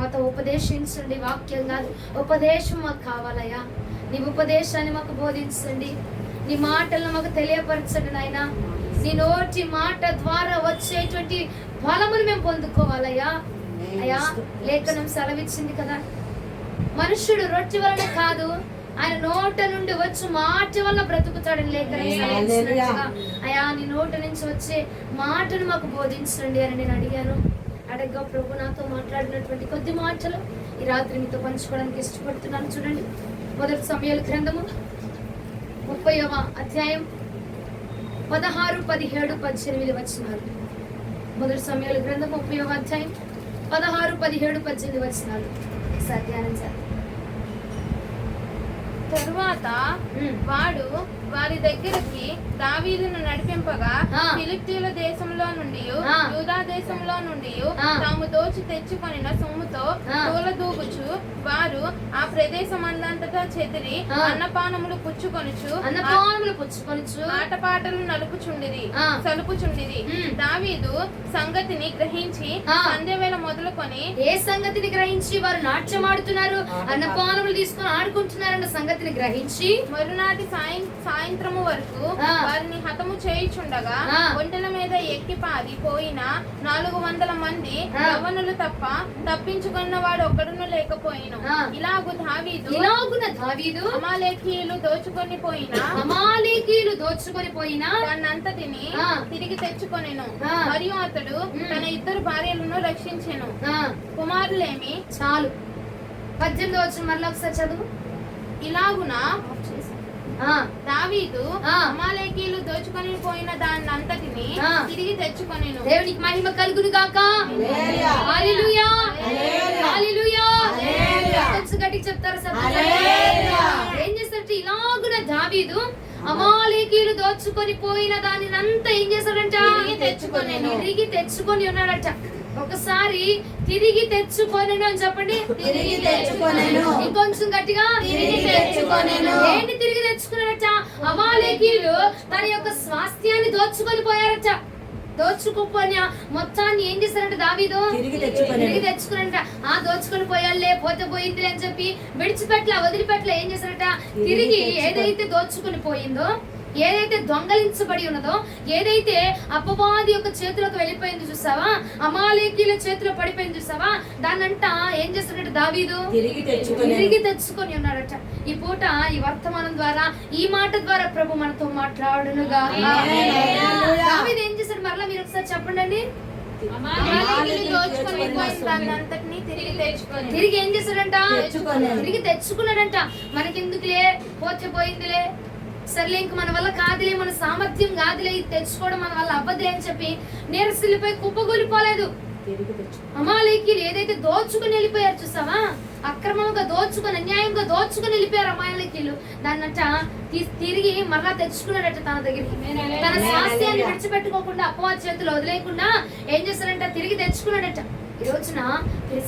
మాతో ఉపదేశించండి. వాక్యం కాదు, ఉపదేశం మాకు కావాలయ్యా. నీ ఉపదేశాన్ని మాకు బోధించండి. నీ మాటలను మాకు తెలియపరచండి నాయన. నీ నోటి మాట ద్వారా వచ్చేటువంటి ఫలమును మేము పొందుకోవాలయ్యా. అయ్యా, లేఖనం సెలవిచ్చింది కదా, మనుష్యుడు రొట్టె వలన కాదు, ఆయన నోట నుండి వచ్చి మాట వల్ల బ్రతుకుతాడని లేఖనం సెలవిచ్చినట్టుగా అయ్యా, నీ నోట నుంచి వచ్చే మాటను మాకు బోధించండి అని నేను అడిగాను. అడగ్గా ప్రభు నాతో మాట్లాడినటువంటి కొద్ది మాటలు ఈ రాత్రి మీతో పంచుకోవడానికి ఇష్టపడుతున్నాను. చూడండి, మొదటి సమూయేలు గ్రంథము 30వ అధ్యాయం 16, 17, 18 వచనాలు. మొదటి సమూయేలు గ్రంథం 30వ అధ్యాయం 16, 17, 18 వచనాలు ధ్యానం చేద్దాం. తరువాత వాడు వారి దగ్గరికి దావీదును నడిపింపగా, ఫిలిష్తీయుల దేశంలో నుండి యూదా దేశంలో నుండి తాము దోచి తెచ్చుకొనిన సొమ్ముతో తోలదూగుచు వారు ఆ ప్రదేశమందంతటా చెదిరి అన్నపానములు పుచ్చుకొనుచు ఆటపాటలు సలుపుచుండిరి. దావీదు సంగతిని గ్రహించి సంధ్యవేళ మొదలుకొని, ఏ సంగతిని గ్రహించి? వారు నాట్యమాడుతున్నారు, అన్నపానములు తీసుకొని ఆడుకుంటున్నారన్న సంగతిని గ్రహించి మరునాటి సాయంత్రము వరకు వారిని హతము చేయుచుండగా ఒంటెల మీద ఎక్కి పారిపోయిన 400 మంది యవ్వనులు తప్ప తప్పించుకున్న వాడు ఒక్కడును లేకపోయిను. ఇలాగున దావీదు అమాలేకీయులు దోచుకొని పోయిన దాన్నంతటిని తిరిగి తెచ్చుకొనెను. మరియు అతడు తన 2 భార్యలను రక్షించెను. కుమారులేమి? చాలు. 18వ వచనం మరలా ఒకసారి చదువు. ఇలాగున దావీదు అమాలేకీయులు దోచుకొని పోయిన దాన్ని అంతటిని తిరిగి తెచ్చుకొనెను. దేవునికి మహిమ కలుగును గాక. హల్లెలూయా, హల్లెలూయా. గట్టిగా చెప్తారా? ఏం చేస్తారంటే, ఇలాగున దావీదు అమాలేకీయులు దోచుకొని పోయిన దాన్ని అంతా ఏం చేశాడంట? తిరిగి తెచ్చుకొని ఉన్నాడట. ఒకసారి తిరిగి తెచ్చుకొనెను అని చెప్పండి. తిరిగి తెచ్చుకొనెను. ఇంకొంచెం గట్టిగా, తిరిగి తెచ్చుకొనెను. ఏంటి తిరిగి తెచ్చుకున్నారట? అమాలేకీయులు తన యొక్క స్వాస్థ్యాన్ని దోచుకొని పోయారట. దోచుకుపోయిన మొత్తాన్ని ఏం చేశారంట? దావీదు తిరిగి తెచ్చుకున్నారట. దోచుకొని పోయాలే, పోతే పోయింది అని చెప్పి వదిలిపెట్ల ఏం చేశారట? తిరిగి ఏదైతే దోచుకొని పోయిందో, ఏదైతే దొంగలించబడి ఉన్నదో, ఏదైతే అపవాది యొక్క చేతులకు వెళ్ళిపోయింది చూసావా, అమాలేకీయుల చేతిలో పడిపోయింది చూసావా, దాన్నంట ఏం చేస్తున్నట్టు దావీదు తిరిగి తెచ్చుకొని ఉన్నాడట. ఈ పూట ఈ వర్తమానం ద్వారా, ఈ మాట ద్వారా ప్రభు మనతో మాట్లాడునుగా. దావీదు ఏం చేశాడు? మరలా మీరు ఒకసారి చెప్పండి. తిరిగి ఏం చేశాడంట? తిరిగి తెచ్చుకున్నాడంట. మనకెందుకులే, పోతే పోయిందిలే, సర్లే ఇంక మన వల్ల కాదులే, మన సామర్థ్యం కాదులే, ఇది తెచ్చుకోవడం మన వల్ల అవ్వదులే అని చెప్పి నీరసిల్లిపోయి కుప్పగూలిపోలేదు. అమాలేకీయులు ఏదైతే దోచుకుని వెళ్ళిపోయారు చూసావా, అక్రమంగా దోచుకుని, అన్యాయంగా దోచుకుని వెళ్ళిపోయారు అమాలేకీయులు, దాన్నట తిరిగి మరలా తెచ్చుకున్నాడట తన దగ్గరికి. తన స్వాస్థ్యాన్ని విడిచిపెట్టుకోకుండా, అపవాది చేతులు వదిలేకుండా ఏం చేశాడంట? తిరిగి తెచ్చుకున్నాడట. ఈ రోజున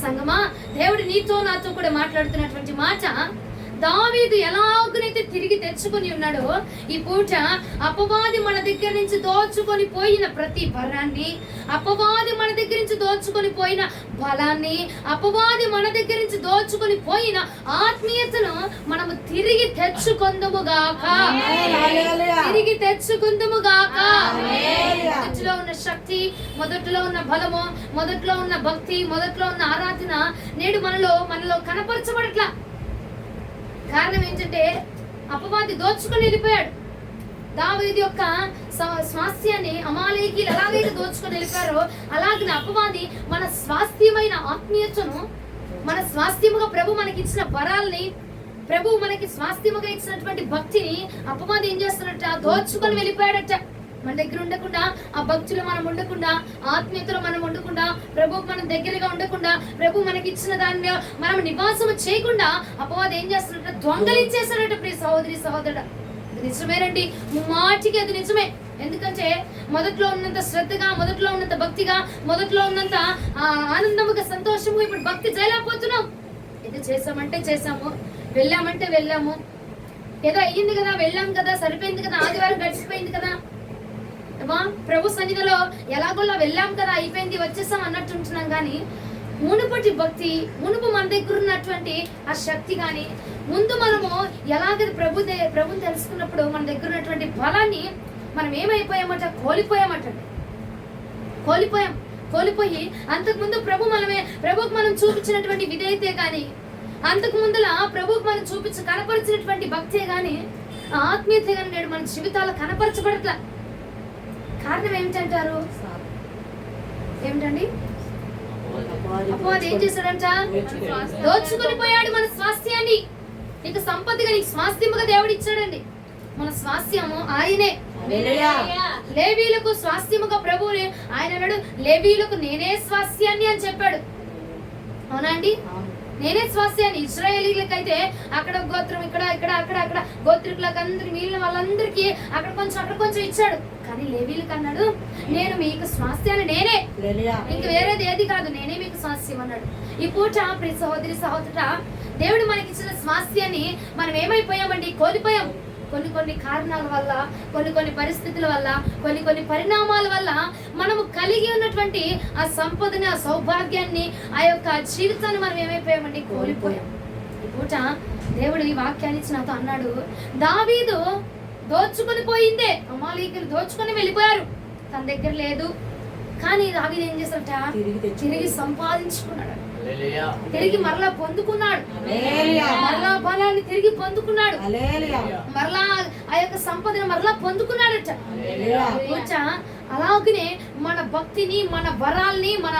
సంగమా, దేవుడు నీతో నాతో కూడా మాట్లాడుతున్నటువంటి మాట, దావీదు ఎలాగనైతే తిరిగి తెచ్చుకొని ఉన్నాడో, ఈ పూట అపవాది మన దగ్గర నుంచి దోచుకొని పోయిన ప్రతి వరాన్ని, అపవాది మన దగ్గర నుంచి దోచుకొని పోయిన బలాన్ని, అపవాది మన దగ్గర నుంచి దోచుకొని పోయిన ఆత్మీయతను మనము తిరిగి తెచ్చుకొందుముగాక. తిరిగి తెచ్చుకుందుముగాక. మొదట్లో ఉన్న శక్తి, మొదట్లో ఉన్న బలము, మొదట్లో ఉన్న భక్తి, మొదట్లో ఉన్న ఆరాధన నేడు మనలో కనపరచబడట్లా. కారణం ఏంటంటే, అపవాది దోచుకొని వెళ్ళిపోయాడు. దావీదు యొక్క స్వాస్థ్యాన్ని అమాలేకీయులు ఎలాగైతే దోచుకొని వెళ్ళిపోయారో, అలాగే అపవాది మన స్వాస్థ్యమైన ఆత్మీయతను, మన స్వాస్థ్యముగా ప్రభు మనకి ఇచ్చిన వరాల్ని, ప్రభు మనకి స్వాస్థ్యముగా ఇచ్చినటువంటి భక్తిని అపవాది ఏం చేస్తున్నట్ట? దోచుకొని వెళ్ళిపోయాడట. మన దగ్గర ఉండకుండా, ఆ భక్తులు మనం ఉండకుండా, ఆత్మీయతలో మనం ఉండకుండా, ప్రభుకు మనం దగ్గరగా ఉండకుండా, ప్రభు మనకి ఇచ్చిన దాన్ని మనం నివాసం చేయకుండా అపవాది ఏం చేస్తున్నట్టు? దొంగలించేస్తాడట. ప్రియ సహోదరి సహోదరుడు, అది నిజమేనండి, మాటికి అది నిజమే. ఎందుకంటే మొదట్లో ఉన్నంత శ్రద్ధగా, మొదట్లో ఉన్నంత భక్తిగా, మొదట్లో ఉన్నంత ఆనందముగా, సంతోషముగా ఇప్పుడు భక్తి చేయలేకపోతున్నాం. ఏదో చేసామంటే చేసాము, వెళ్ళామంటే వెళ్ళాము, ఏదో అయ్యింది కదా, వెళ్ళాం కదా, సరిపోయింది కదా, ఆదివారం గడిచిపోయింది కదా, ప్రభు సన్నిధిలో ఎలాగోలా వెళ్ళాం కదా, అయిపోయింది, వచ్చేసాం అన్నట్టు ఉంటున్నాం. కానీ మునుపటి భక్తి, మునుపు మన దగ్గర ఉన్నటువంటి ఆ శక్తి కానీ, ముందు మనము ఎలాగైతే ప్రభుని తెలుసుకున్నప్పుడు మన దగ్గర ఉన్నటువంటి బలాన్ని మనం ఏమైపోయామట, కోల్పోయి అంతకుముందు ప్రభుకు మనం చూపించినటువంటి విధేయతే కానీ, అంతకు ముందుల ప్రభుకు మనం కనపరిచినటువంటి భక్తే గాని, ఆత్మీయత గాని నేడు మన జీవితాల్లో కనపరచబడట్ల. కారణం ఏమిటంటారు? ఏమిటండి? అపవాది ఏం చేశాడంట? దోచుకొని పోయాడు మన స్వాస్థ్యాన్ని. ఇక సంపత్తిగా నీకు స్వాస్థ్యముగా దేవుడు ఇచ్చాడండి. మన స్వాస్థ్యము ఆయనే. లేవీలకు స్వాస్థ్యముగా ప్రభువుని ఆయన అన్నాడు, లేవీలకు నేనే స్వాస్థ్యాన్ని అని చెప్పాడు. అవునా అండి? నేనే స్వాస్థ్యాన్ని. ఇశ్రాయేలీలకైతే అక్కడ గోత్రం, ఇక్కడ గోత్రికులకు అందరికి, మిగిలిన వాళ్ళందరికీ అక్కడ కొంచెం ఇచ్చాడు. కానీ లేవీలకు అన్నాడు, నేను మీకు స్వాస్థ్యాన్ని నేనే, ఇంక వేరేది ఏది కాదు, నేనే మీకు స్వాస్థ్యం అన్నాడు. ఈ పూట ప్రియ సహోదరి సహోదరుడా, దేవుడు మనకిచ్చిన స్వాస్థ్యాన్ని మనం ఏమైపోయామండి? కోల్పోయాం. కొన్ని కారణాల వల్ల, కొన్ని పరిస్థితుల వల్ల, కొన్ని పరిణామాల వల్ల మనము కలిగి ఉన్నటువంటి ఆ సంపదని, ఆ సౌభాగ్యాన్ని, ఆ యొక్క జీవితాన్ని మనం ఏమైపోయామండి? కోల్పోయాం. ఈ పూట దేవుడు ఈ వాక్యాన్ని ఇచ్చి నాతో అన్నాడు, దావీదు దోచుకొని పోయిందే, అమాలేకీయులు దోచుకొని వెళ్ళిపోయారు, తన దగ్గర లేదు. కానీ దావీదు ఏం చేశాడట? తిరిగి సంపాదించుకున్నాడు, తిరిగి మరలా పొందుకున్నాడు, మరలా బలాన్ని తిరిగి పొందుకున్నాడు, మరలా ఆ యొక్క సంపదను మరలా పొందుకున్నాడట. అలాగనే మన భక్తిని, మన వరాల్ని, మన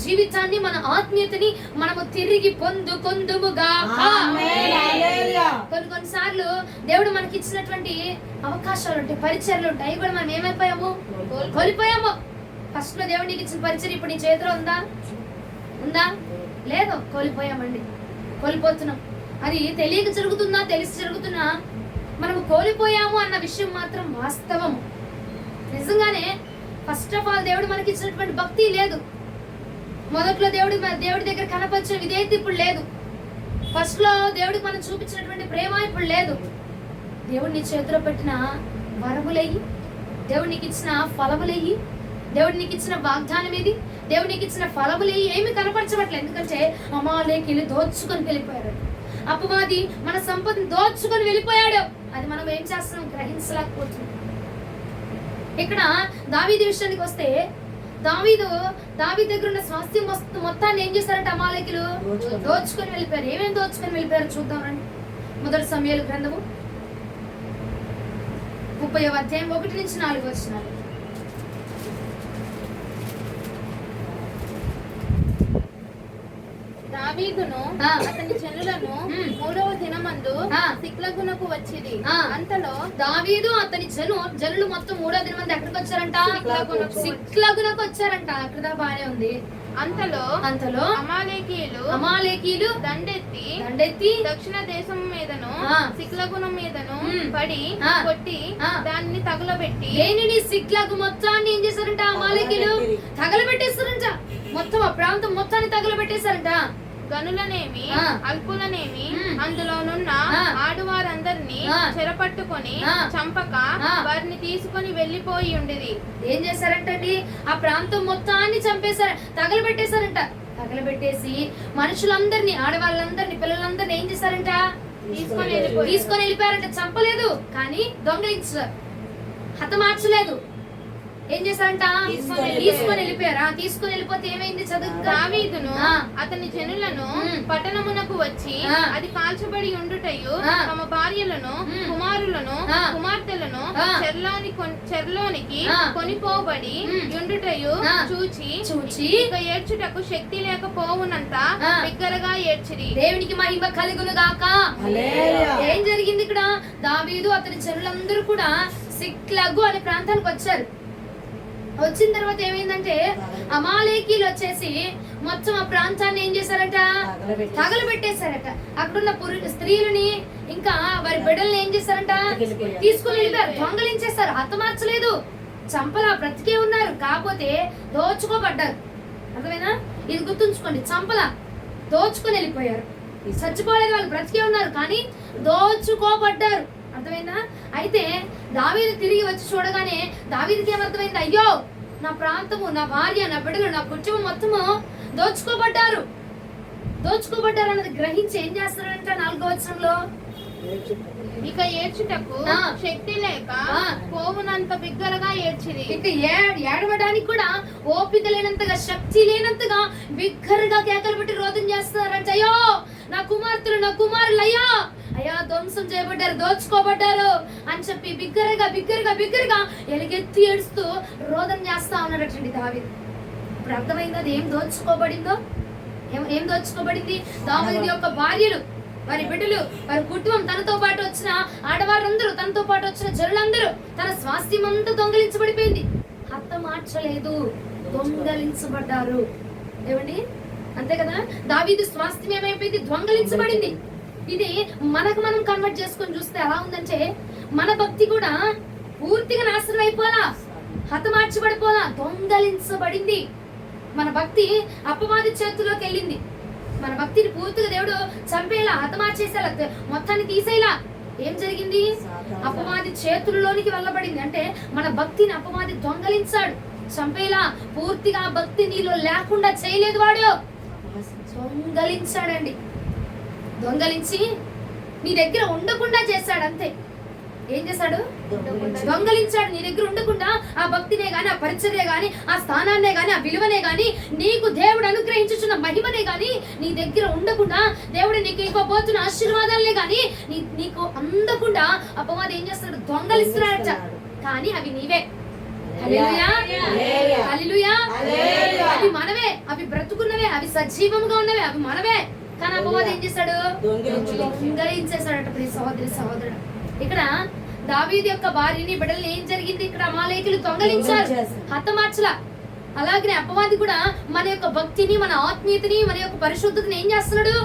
జీవితాన్ని, మన ఆత్మీయతని మనము తిరిగి పొందుకొందుముగా. కొన్నిసార్లు దేవుడు మనకి ఇచ్చినటువంటి అవకాశాలు ఉంటాయి, పరిచర్లు ఉంటాయి, అవి కూడా మనం ఏమైపోయాము? కోల్పోయాము. ఫస్ట్ లో దేవుడు నీకు ఇచ్చిన పరిచయం ఇప్పుడు నీ చేతిలో ఉందా? లేదు, కోల్పోయామండి, కోల్పోతున్నాం. అది తెలియక జరుగుతుందా, తెలిసి జరుగుతున్నా, మనము కోల్పోయాము అన్న విషయం మాత్రం వాస్తవము. నిజంగానే ఫస్ట్ ఆఫ్ ఆల్ దేవుడు మనకి ఇచ్చినటువంటి భక్తి లేదు. మొదట్లో దేవుడి దగ్గర కనపరిచిన విధేయత ఇప్పుడు లేదు. ఫస్ట్ లో దేవుడికి మనం చూపించినటువంటి ప్రేమ ఇప్పుడు లేదు. దేవుడిని చేతిలో పెట్టిన వరములయ్యి, దేవుడికి ఇచ్చిన ఫలములయ్యి, దేవుడు నీకు ఇచ్చిన వాగ్దానం ఏది, దేవుడు నీకు ఇచ్చిన ఫలములు ఏమి కనపరచబట్లేదు. ఎందుకంటే అమాలేకీయులు దోచుకొని వెళ్ళిపోయాడు. అపవాది మన సంపదను దోచుకొని వెళ్ళిపోయాడు. అది మనం ఏం చేస్తున్నాం? గ్రహించలేకపోతున్నాం. ఇక్కడ దావీదు విషయానికి వస్తే, దావీదు దగ్గర ఉన్న స్వాస్థ్యం మొత్తాన్ని ఏం చేశారంటే అమాలేకీయులు దోచుకొని వెళ్ళిపోయారు. ఏమేమి దోచుకొని వెళ్ళిపోయారు చూద్దాం రండి. మొదటి సమూయేలు గ్రంథము 30వ అధ్యాయం 1 నుంచి 4 వచనాలు. దావీదును అతని జనులను 3వ దినమందు సిక్లగునకు వచ్చింది. అంతలో దావీదు అతని జనులు మొత్తం 3వ దినమందు ఎక్కడికి వచ్చారంట? సిక్లగునకు వచ్చారంట. అక్కడ బానే ఉంది. అంతలో అమాలేకీయులు దండెత్తి దక్షిణ దేశం మీదను సిక్లగును మీదను పడి కొట్టి దాన్ని తగలబెట్టి, దేనిని? సిక్లగు మొత్తాన్ని ఏం చేశారంట? అమాలేకీయులు తగలబెట్టేస్తారంట. మొత్తం ఆ ప్రాంతం మొత్తాన్ని తగలబెట్టేశారంట. గనులనేమి అల్పులనేమి అందులోనున్న ఆడువారందరినీ చెరపట్టుకొని చంపక వారిని తీసుకొని వెళ్లిపోయి ఉండేది. ఏం చేశారంటండి? ఆ ప్రాంతం మొత్తాన్ని చంపేశారు, తగలబెట్టేశారంట. తగలబెట్టేసి మనుషులందరినీ, ఆడవాళ్ళందరినీ, పిల్లలందరినీ ఏం చేశారంట? తీసుకొని వెళ్ళిపోయారంట. చంపలేదు, కానీ దొంగలించారు, హతమార్చలేదు. ఏం చేశారంట? తీసుకొని వెళ్ళిపోయారా? తీసుకొని వెళ్ళిపోతే ఏమైంది? చదువు. దావీదును అతని జనులను పట్టణమునకు వచ్చి అది కాల్చబడి ఉండుటయు, తమ భార్యలను, కుమారులను, కుమార్తెలను చెర్లోనికి కొనిపోబడి ఉండుటయు చూచి ఇక ఏడ్చుటకు శక్తి లేకపోవునంత బిగ్గరగా ఏడ్చిరి. దేవునికి మహిమ కలుగును గాక. ఏం జరిగింది ఇక్కడ? దావీదు అతని జనులందరూ కూడా సిక్లగు అనే ప్రాంతానికి వచ్చారు. వచ్చిన తర్వాత ఏమైందంటే అమాలేకీయులు వచ్చేసి మొత్తం ఆ ప్రాంతాన్ని ఏం చేశారట? తగలబెట్టేశారట. అక్కడున్న స్త్రీలని ఇంకా వారి బిడ్డల్ని ఏం చేశారంట? తీసుకుని వెళ్ళిపోయారు, దొంగలించేశారు. హతమార్చలేదు, చంపలా, బ్రతికే ఉన్నారు. కాకపోతే దోచుకోబడ్డారు. అర్థమైనా? ఇది గుర్తుంచుకోండి. చంపలా, దోచుకొని వెళ్ళిపోయారు. చచ్చిపోలేదు, వాళ్ళు బ్రతికే ఉన్నారు, కానీ దోచుకోబడ్డారు. అర్థమైందా? అయితే దావీదు తిరిగి వచ్చి చూడగానే దావీదుకి ఏమర్థమైంది? అయ్యో, నా ప్రాంతము, నా భార్య, నా బిడ్డలు, నా కుటుంబం మొత్తము దోచుకోబడ్డారు అన్నది గ్రహించి ఏం చేస్తున్నారంట 4వ వచనంలో, ఇక ఏడ్చుటకు శక్తి లేక పోవునంత బిగ్గరగా ఏడ్చిరి. ఇక ఏడవడానికి కూడా ఓపిక లేనంతగా, శక్తి లేనంతగా బిగ్గరగా కేకలు పెట్టి రోదన చేస్తున్నారంట. అయ్యో నా కుమార్తెలు, నా కుమారులు అయ్యా ధ్వంసం చేయబడ్డారు, దోచుకోబడ్డారు అని చెప్పి బిగ్గరగా ఎలుగెత్తి ఏడుస్తూ రోదన చేస్తా ఉన్నాడటండి దావీదు. ఇప్పుడు అర్థమైంది అది ఏం దోచుకోబడిందో. ఏం దోచుకోబడింది? దావీదు యొక్క భార్యలు, వారి బిడ్డలు, వారి కుటుంబం, తనతో పాటు వచ్చిన ఆడవారందరూ, తనతో పాటు వచ్చిన జనులందరూ, తన స్వాస్థ్యం అంతా దొంగలించబడిపోయింది. హతమార్చలేదు, దొంగలించబడ్డారు. ఏమండి, అంతే కదా? దావీదు స్వాస్థ్యం ఏమైపోయింది? దొంగలించబడింది. ఇది మనకు మనం కన్వర్ట్ చేసుకొని చూస్తే ఎలా ఉందంటే, మన భక్తి కూడా పూర్తిగా నాశనం అయిపోలా, హతమార్చబడిపోలా, దొంగలించబడింది. మన భక్తి అపవాది చేతుల్లోకి వెళ్ళింది. మన భక్తిని పూర్తిగా దేవుడు చంపేలా, హతమార్చేసేలా, మొత్తాన్ని తీసేలా ఏం జరిగింది? అపవాది చేతుల్లోనికి వెళ్ళబడింది. అంటే మన భక్తిని అపవాది దొంగలించాడు, చంపేలా. పూర్తిగా ఆ భక్తి నీలో లేకుండా చేయలేదు, వాడు దొంగలించాడండి. దొంగలించి నీ దగ్గర ఉండకుండా చేశాడు. అంతే. ఏం చేశాడు? దొంగలించాడు. నీ దగ్గర ఉండకుండా ఆ భక్తినే గాని, ఆ పరిచర్య గాని, ఆ స్థానాన్నే గాని, ఆ విలువనే గాని, నీకు దేవుడు అనుగ్రహించుచున్న మహిమనే గాని నీ దగ్గర ఉండకుండా, దేవుడు నీకు ఇవ్వబోతున్న ఆశీర్వాదాలనే గాని నీకు అందకుండా అపవాది ఏం చేస్తాడు? దొంగలిస్తున్నాడట. కానీ అవి నీవే. హల్లెలూయా, హల్లెలూయా. అవి మనవే, అవి బ్రతుకున్నవే, అవి సజీవంగా ఉన్నవే, అవి మనవే. కానీ అపవాది ఏం చేశాడు? దొంగలించేశాడట. ప్రియ సహోదరి, సహోదరుడు, ఇక్కడ దావీదు యొక్క భార్యని, బిడ్డల్ని ఏం జరిగింది? ఇక్కడ అమాలేకీయులు దొంగలించారు, హతమార్చలా. అలాగే అపవాది కూడా మన యొక్క భక్తిని, మన ఆత్మీయతని, మన యొక్క పరిశుద్ధతని ఏం చేస్తున్నాడు?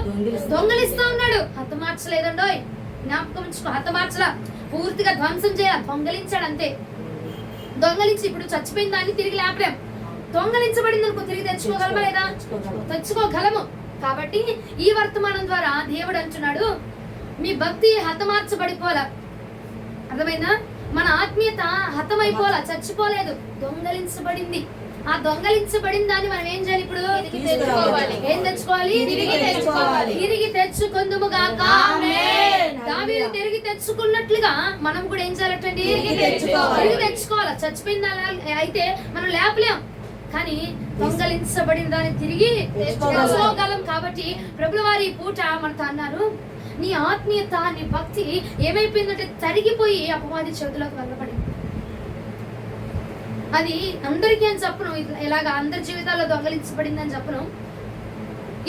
దొంగలిస్తా ఉన్నాడు. హతమార్చలేదండోయ్, జ్ఞాపకం ఉంచుకో. హతమార్చలా, పూర్తిగా ధ్వంసం చేయాలి. దొంగలించాడు అంతే. దొంగలించి ఇప్పుడు చచ్చిపోయిన దాన్ని తిరిగి లేపలేం. దొంగలించబడింది అనుకో, తిరిగి తెచ్చుకోగలమా లేదా? తెచ్చుకోగలము. కాబట్టి ఈ వర్తమానం ద్వారా దేవుడు అంటున్నాడు, మీ భక్తి హతమార్చబడిపోలా. అర్థమైందా? మన ఆత్మీయత హతమైపోలా, చచ్చిపోలేదు, దొంగలించబడింది. ఆ దొంగలించబడిన దాన్ని మనం ఏం చేయాలి? ఇప్పుడు ఏం తెచ్చుకోవాలి? తిరిగి తెచ్చుకొందుముగాక. దావీదు తిరిగి తెచ్చుకున్నట్లుగా మనం కూడా ఏం చేయాలంటే తిరిగి తెచ్చుకోవాలి. చచ్చిపోయిన అయితే మనం లేపలేం, కానీ దొంగలించబడిన దాన్ని తిరిగి తెచ్చుకోగలం. కాబట్టి ప్రభుల వారి పూట మనతో అన్నారు, నీ ఆత్మీయత, నీ భక్తి ఏమైపోయిందంటే తరిగిపోయి అపవాది చేతులకు వెళ్ళబడింది. అది అందరికీ అని చెప్పను, ఇలాగా అందరి జీవితాల్లో దొంగలించబడింది అని చెప్పను.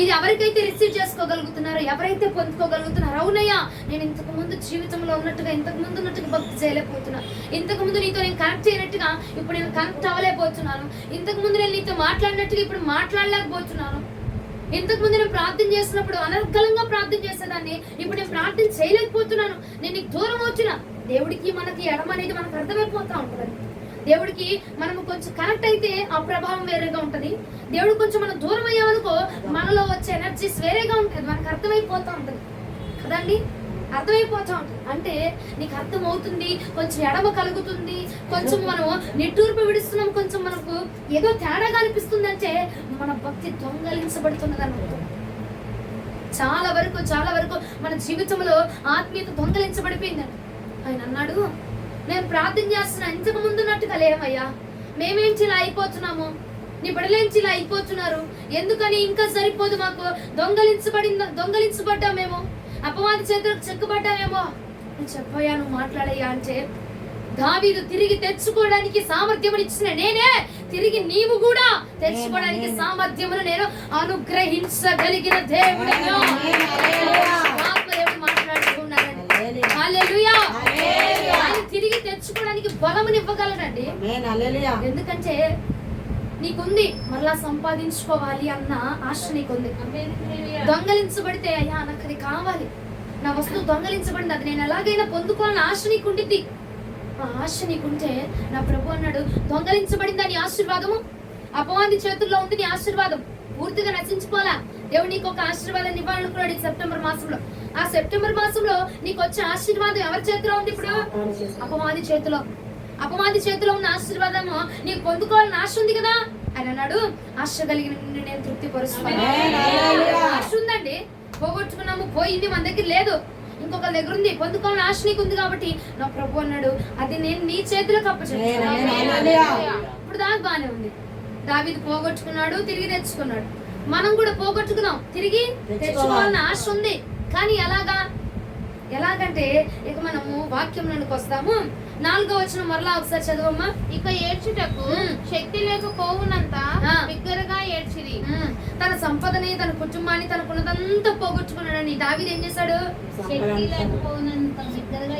ఇది ఎవరికైతే రిసీవ్ చేసుకోగలుగుతున్నారో, ఎవరైతే పొందుకోగలుగుతున్నారో, అవునయ్యా నేను ఇంతకు ముందు జీవితంలో ఉన్నట్టుగా, ఇంతకు ముందు ఉన్నట్టుగా భక్తి చేయలేకపోతున్నా, ఇంతకు ముందు నీతో నేను కనెక్ట్ అయినట్టుగా ఇప్పుడు నేను కనెక్ట్ అవ్వలేకపోతున్నాను, ఇంతకు ముందు నేను నీతో మాట్లాడినట్టుగా ఇప్పుడు మాట్లాడలేకపోతున్నాను, ఇంతకు ముందు నేను ప్రార్థన చేసినప్పుడు అనర్గళంగా ప్రార్థన చేసేదాన్ని, ఇప్పుడు నేను ప్రార్థన చేయలేకపోతున్నాను, నేను నీకు దూరం అవుతున్నా. దేవుడికి మనకి ఎడమ అనేది మనకు అర్థమైపోతా ఉంటుంది. దేవుడికి మనము కొంచెం కనెక్ట్ అయితే ఆ ప్రభావం వేరేగా ఉంటది. దేవుడు కొంచెం మనం దూరం అయ్యామనుకో, మనలో వచ్చే ఎనర్జీస్ వేరేగా ఉంటుంది, మనకు అర్థమైపోతా ఉంటది కదండి. అర్థమైపోతా ఉంటుంది అంటే నీకు అర్థం అవుతుంది, కొంచెం ఎడమ కలుగుతుంది, కొంచెం మనం నిట్టూర్పు విడుస్తున్నాం, కొంచెం మనకు ఏదో తేడాగా అనిపిస్తుంది అంటే మన భక్తి దొంగలించబడుతున్నది అన్నమాట. చాలా వరకు మన జీవితంలో ఆత్మీయత దొంగలించబడిపోయిందండి. ఆయన అన్నాడు, నేను ప్రార్థన చేస్తున్నా, ఇంతకు ముందున్నట్టుగా లేవయ్యా, మేమేంచి ఇలా అయిపోతున్నాము, నీ బిడ్డలేంచి ఇలా అయిపోతున్నారు, ఎందుకని ఇంకా సరిపోదు మాకు, దొంగలించబడ్డామేమో, అపవాది చేతులకు చెక్కబడ్డామేమో అని చెప్పయ్యా, నువ్వు మాట్లాడయ్యా అంటే, దావీదు తిరిగి తెచ్చుకోవడానికి సామర్థ్యమును ఇచ్చిన నేనే, తిరిగి నీవు కూడా తెచ్చుకోవడానికి సామర్థ్యమును నేను అనుగ్రహించగలిగిన దేవుడిగా మాట్లాడుతున్నానండి. హల్లెలూయా. ఆయన తిరిగి తెచ్చుకోవడానికి బలముని ఇవ్వగలడండి. ఎందుకంటే నీకుంది, మరలా సంపాదించుకోవాలి అన్న ఆశ నీకుంది. దొంగలించబడితే అయ్యా నాకు అది కావాలి, నా వస్తువు దొంగలించబడింది, అది నేను ఎలాగైనా పొందుకోవాలని ఆశ నీకుంటుంది. ఆ ఆశ నీకుంటే నా ప్రభు అన్నాడు, దొంగలించబడింది నీ ఆశీర్వాదము, అపవాది చేతుల్లో ఉంది నీ ఆశీర్వాదం, పూర్తిగా నశించుకోవాలా. దేవుడు నీకు ఒక ఆశీర్వాదాన్ని ఇవ్వాలనుకున్నాడు ఈ సెప్టెంబర్ మాసంలో. ఆ సెప్టెంబర్ మాసంలో నీకు వచ్చే ఆశీర్వాదం ఎవరి చేతిలో ఉంది? ఇప్పుడు అపవాది చేతిలో. అపవాది చేతిలో ఉన్న ఆశీర్వాదము నీకు పొందుకోవాలని ఆశ ఉంది కదా, ఆయన అన్నాడు, ఆశ కలిగిన నిన్ను నేను తృప్తిపరుస్తాను. ఆశ ఉందండి, పోగొట్టుకున్నాము, పోయింది, మన దగ్గర లేదు, ఇంకొక దగ్గర ఉంది, పొందుకోవాలని ఆశ నీకు ఉంది కాబట్టి నా ప్రభు అన్నాడు, అది నేను నీ చేతిలోకి అప్పచెప్పాను. ఇప్పుడు దాకా బానే ఉంది. దావీదు పోగొట్టుకున్నాడు, తిరిగి తెచ్చుకున్నాడు. మనం కూడా పోగొట్టుకున్నాం, తిరిగి తెచ్చుకోవాలని ఆశ ఉంది. కానీ ఎలాగంటే ఇక మనము వాక్యంలోకి వస్తాము. 4వ వచనం మరలా ఒకసారి చదవమ్మా. ఇక ఏడ్చుటకు శక్తి లేక పోవునంత బిగ్గరగా ఏడ్చిరి. తన సంపదని, తన కుటుంబాన్ని, తనకున్నదంతా పోగొట్టుకున్నాడని దావీదు ఏం చేశాడు? శక్తి లేకపోవునంత బిగ్గరగా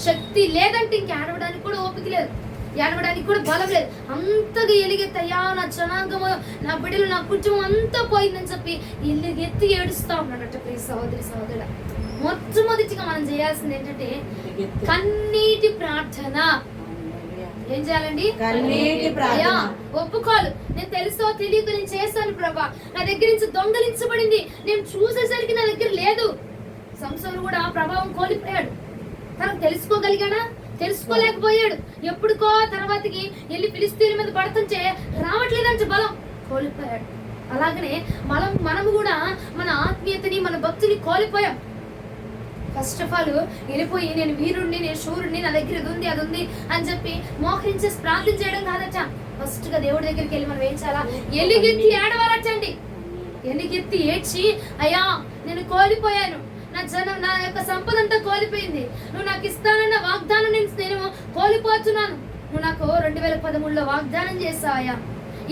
శక్తి లేదంటే ఇంక ఏడవడానికి కూడా ఓపిక లేదు, ఏడవడానికి కూడా బలం లేదు. అంతగా ఎలిగెత్తయ్యా, నా జనాంగము, నా బిడ్డలు, నా కుటుంబం అంతా పోయిందని చెప్పి ఎలిగెత్తి ఏడుస్తా ఉన్నాడట. ప్రియ సహోదరి సహోదరుడా, మొట్టమొదటిగా మనం చేయాల్సింది ఏంటంటే కన్నీటి ప్రార్థన. ఏం చేయాలండి? అయ్యా ఒప్పుకోలు, నేను తెలుసో తెలియక నేను చేశాను ప్రభా, నా దగ్గర నుంచి దొంగలించబడింది, నేను చూసేసరికి నా దగ్గర లేదు. సంసోను కూడా ప్రభావం కోల్పోయాడు. తనకు తెలుసుకోగలిగాడా? తెలుసుకోలేకపోయాడు. ఎప్పుడుకో తర్వాతకి వెళ్ళి ఫిలిస్తీన్ల మీద పడుతుంటే రావట్లేదంటే బలం కోల్పోయాడు. అలాగనే మనము కూడా మన ఆత్మీయతని, మన భక్తిని కోల్పోయాం. ఫస్ట్ ఆఫ్ ఆల్ వెళ్ళిపోయి నేను వీరుణ్ణి, నేను శూరుణ్ణి, నా దగ్గర ఇది ఉంది, అది ఉంది అని చెప్పి మోకరించేసి ప్రార్థన చేయడం కాదట. ఫస్ట్ గా దేవుడి దగ్గరికి వెళ్ళి మనం ఏం చేయాలా? ఎలుగెత్తి ఏడవాలటండి. ఎలుగెత్తి ఏడ్చి, అయ్యా నేను కోల్పోయాను, నా యొక్క సంపద అంతా కోల్పోయింది, నువ్వు నాకు ఇస్తానన్న వాగ్దానం నేను కోల్పోతున్నాను. నువ్వు నాకు 2013లో వాగ్దానం చేసావయ్యా,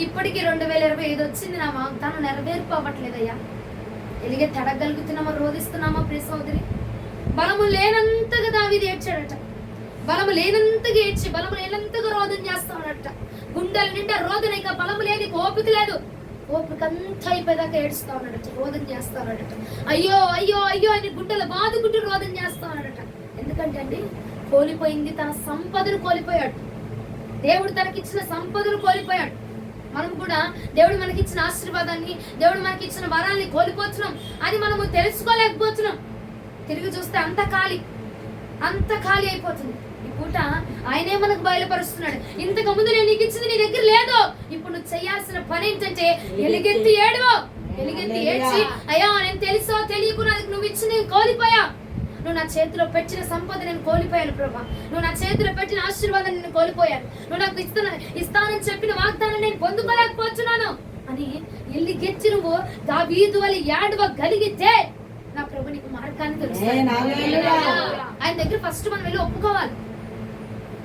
ఇప్పటికి 2025 వచ్చింది, నా వాగ్దానం నెరవేర్పు అవ్వట్లేదయ్యా. ఎలిగెత్తి అడగలుగుతున్నామా? రోధిస్తున్నామా? ప్రియ సోదరి, బలము లేనంతగా దావీదు ఏడ్చాడట. బలము లేనంతగా ఏడ్చి, బలము లేనంతగా రోదన చేస్తా ఉన్నట్ట. గుండెల నిండా రోదన, ఇక బలము లేదు, ఓపిక లేదు. ఓపిక అంతా అయిపోయేదాకా ఏడుస్తా ఉన్నాడట, రోదన చేస్తా ఉన్నాడట. అయ్యో అయ్యో అయ్యో అని గుండెలు బాదుకుంటూ రోదన చేస్తా ఉన్నాడట. ఎందుకంటే అండి, కోల్పోయింది తన సంపదను కోల్పోయాడు. దేవుడు తనకిచ్చిన సంపదను కోల్పోయాడు. మనం కూడా దేవుడు మనకిచ్చిన ఆశీర్వాదాన్ని, దేవుడు మనకిచ్చిన వరాల్ని కోల్పోతున్నాం అని మనము తెలుసుకోలేకపోతున్నాం. తిరిగి చూస్తే అంత ఖాళీ అయిపోతుంది. ఈ పూట ఆయనే మనకు బయలుపరుస్తున్నాడు. ఇంతకు ముందు నేను నీకు ఇచ్చింది నీ దగ్గర లేదు, ఇప్పుడు నువ్వు చేయాల్సిన పని ఏంటంటే ఎలుగెత్తి ఏడవో, ఎలుగెత్తి ఏడ్చి, అయ్యా నేను తెలుసో తెలియకు నువ్వు ఇచ్చి నేను కోల్పోయా, నువ్వు నా చేతిలో పెట్టిన సంపద నేను కోల్పోయాను ప్రభా, నువ్వు నా చేతిలో పెట్టిన ఆశీర్వాదం నేను కోల్పోయాను, నువ్వు నాకు ఇస్తానని చెప్పిన వాగ్దానం నేను పొందుకోలేకపోతున్నాను అని ఎలుగెత్తి నువ్వు దావీదు వలె ఏడవగలిగితే నా ప్రభు నీకు మార్గాన్ని తెలుస్తాడు. ఆయన దగ్గర ఫస్ట్ మనం వెళ్ళి ఒప్పుకోవాలి.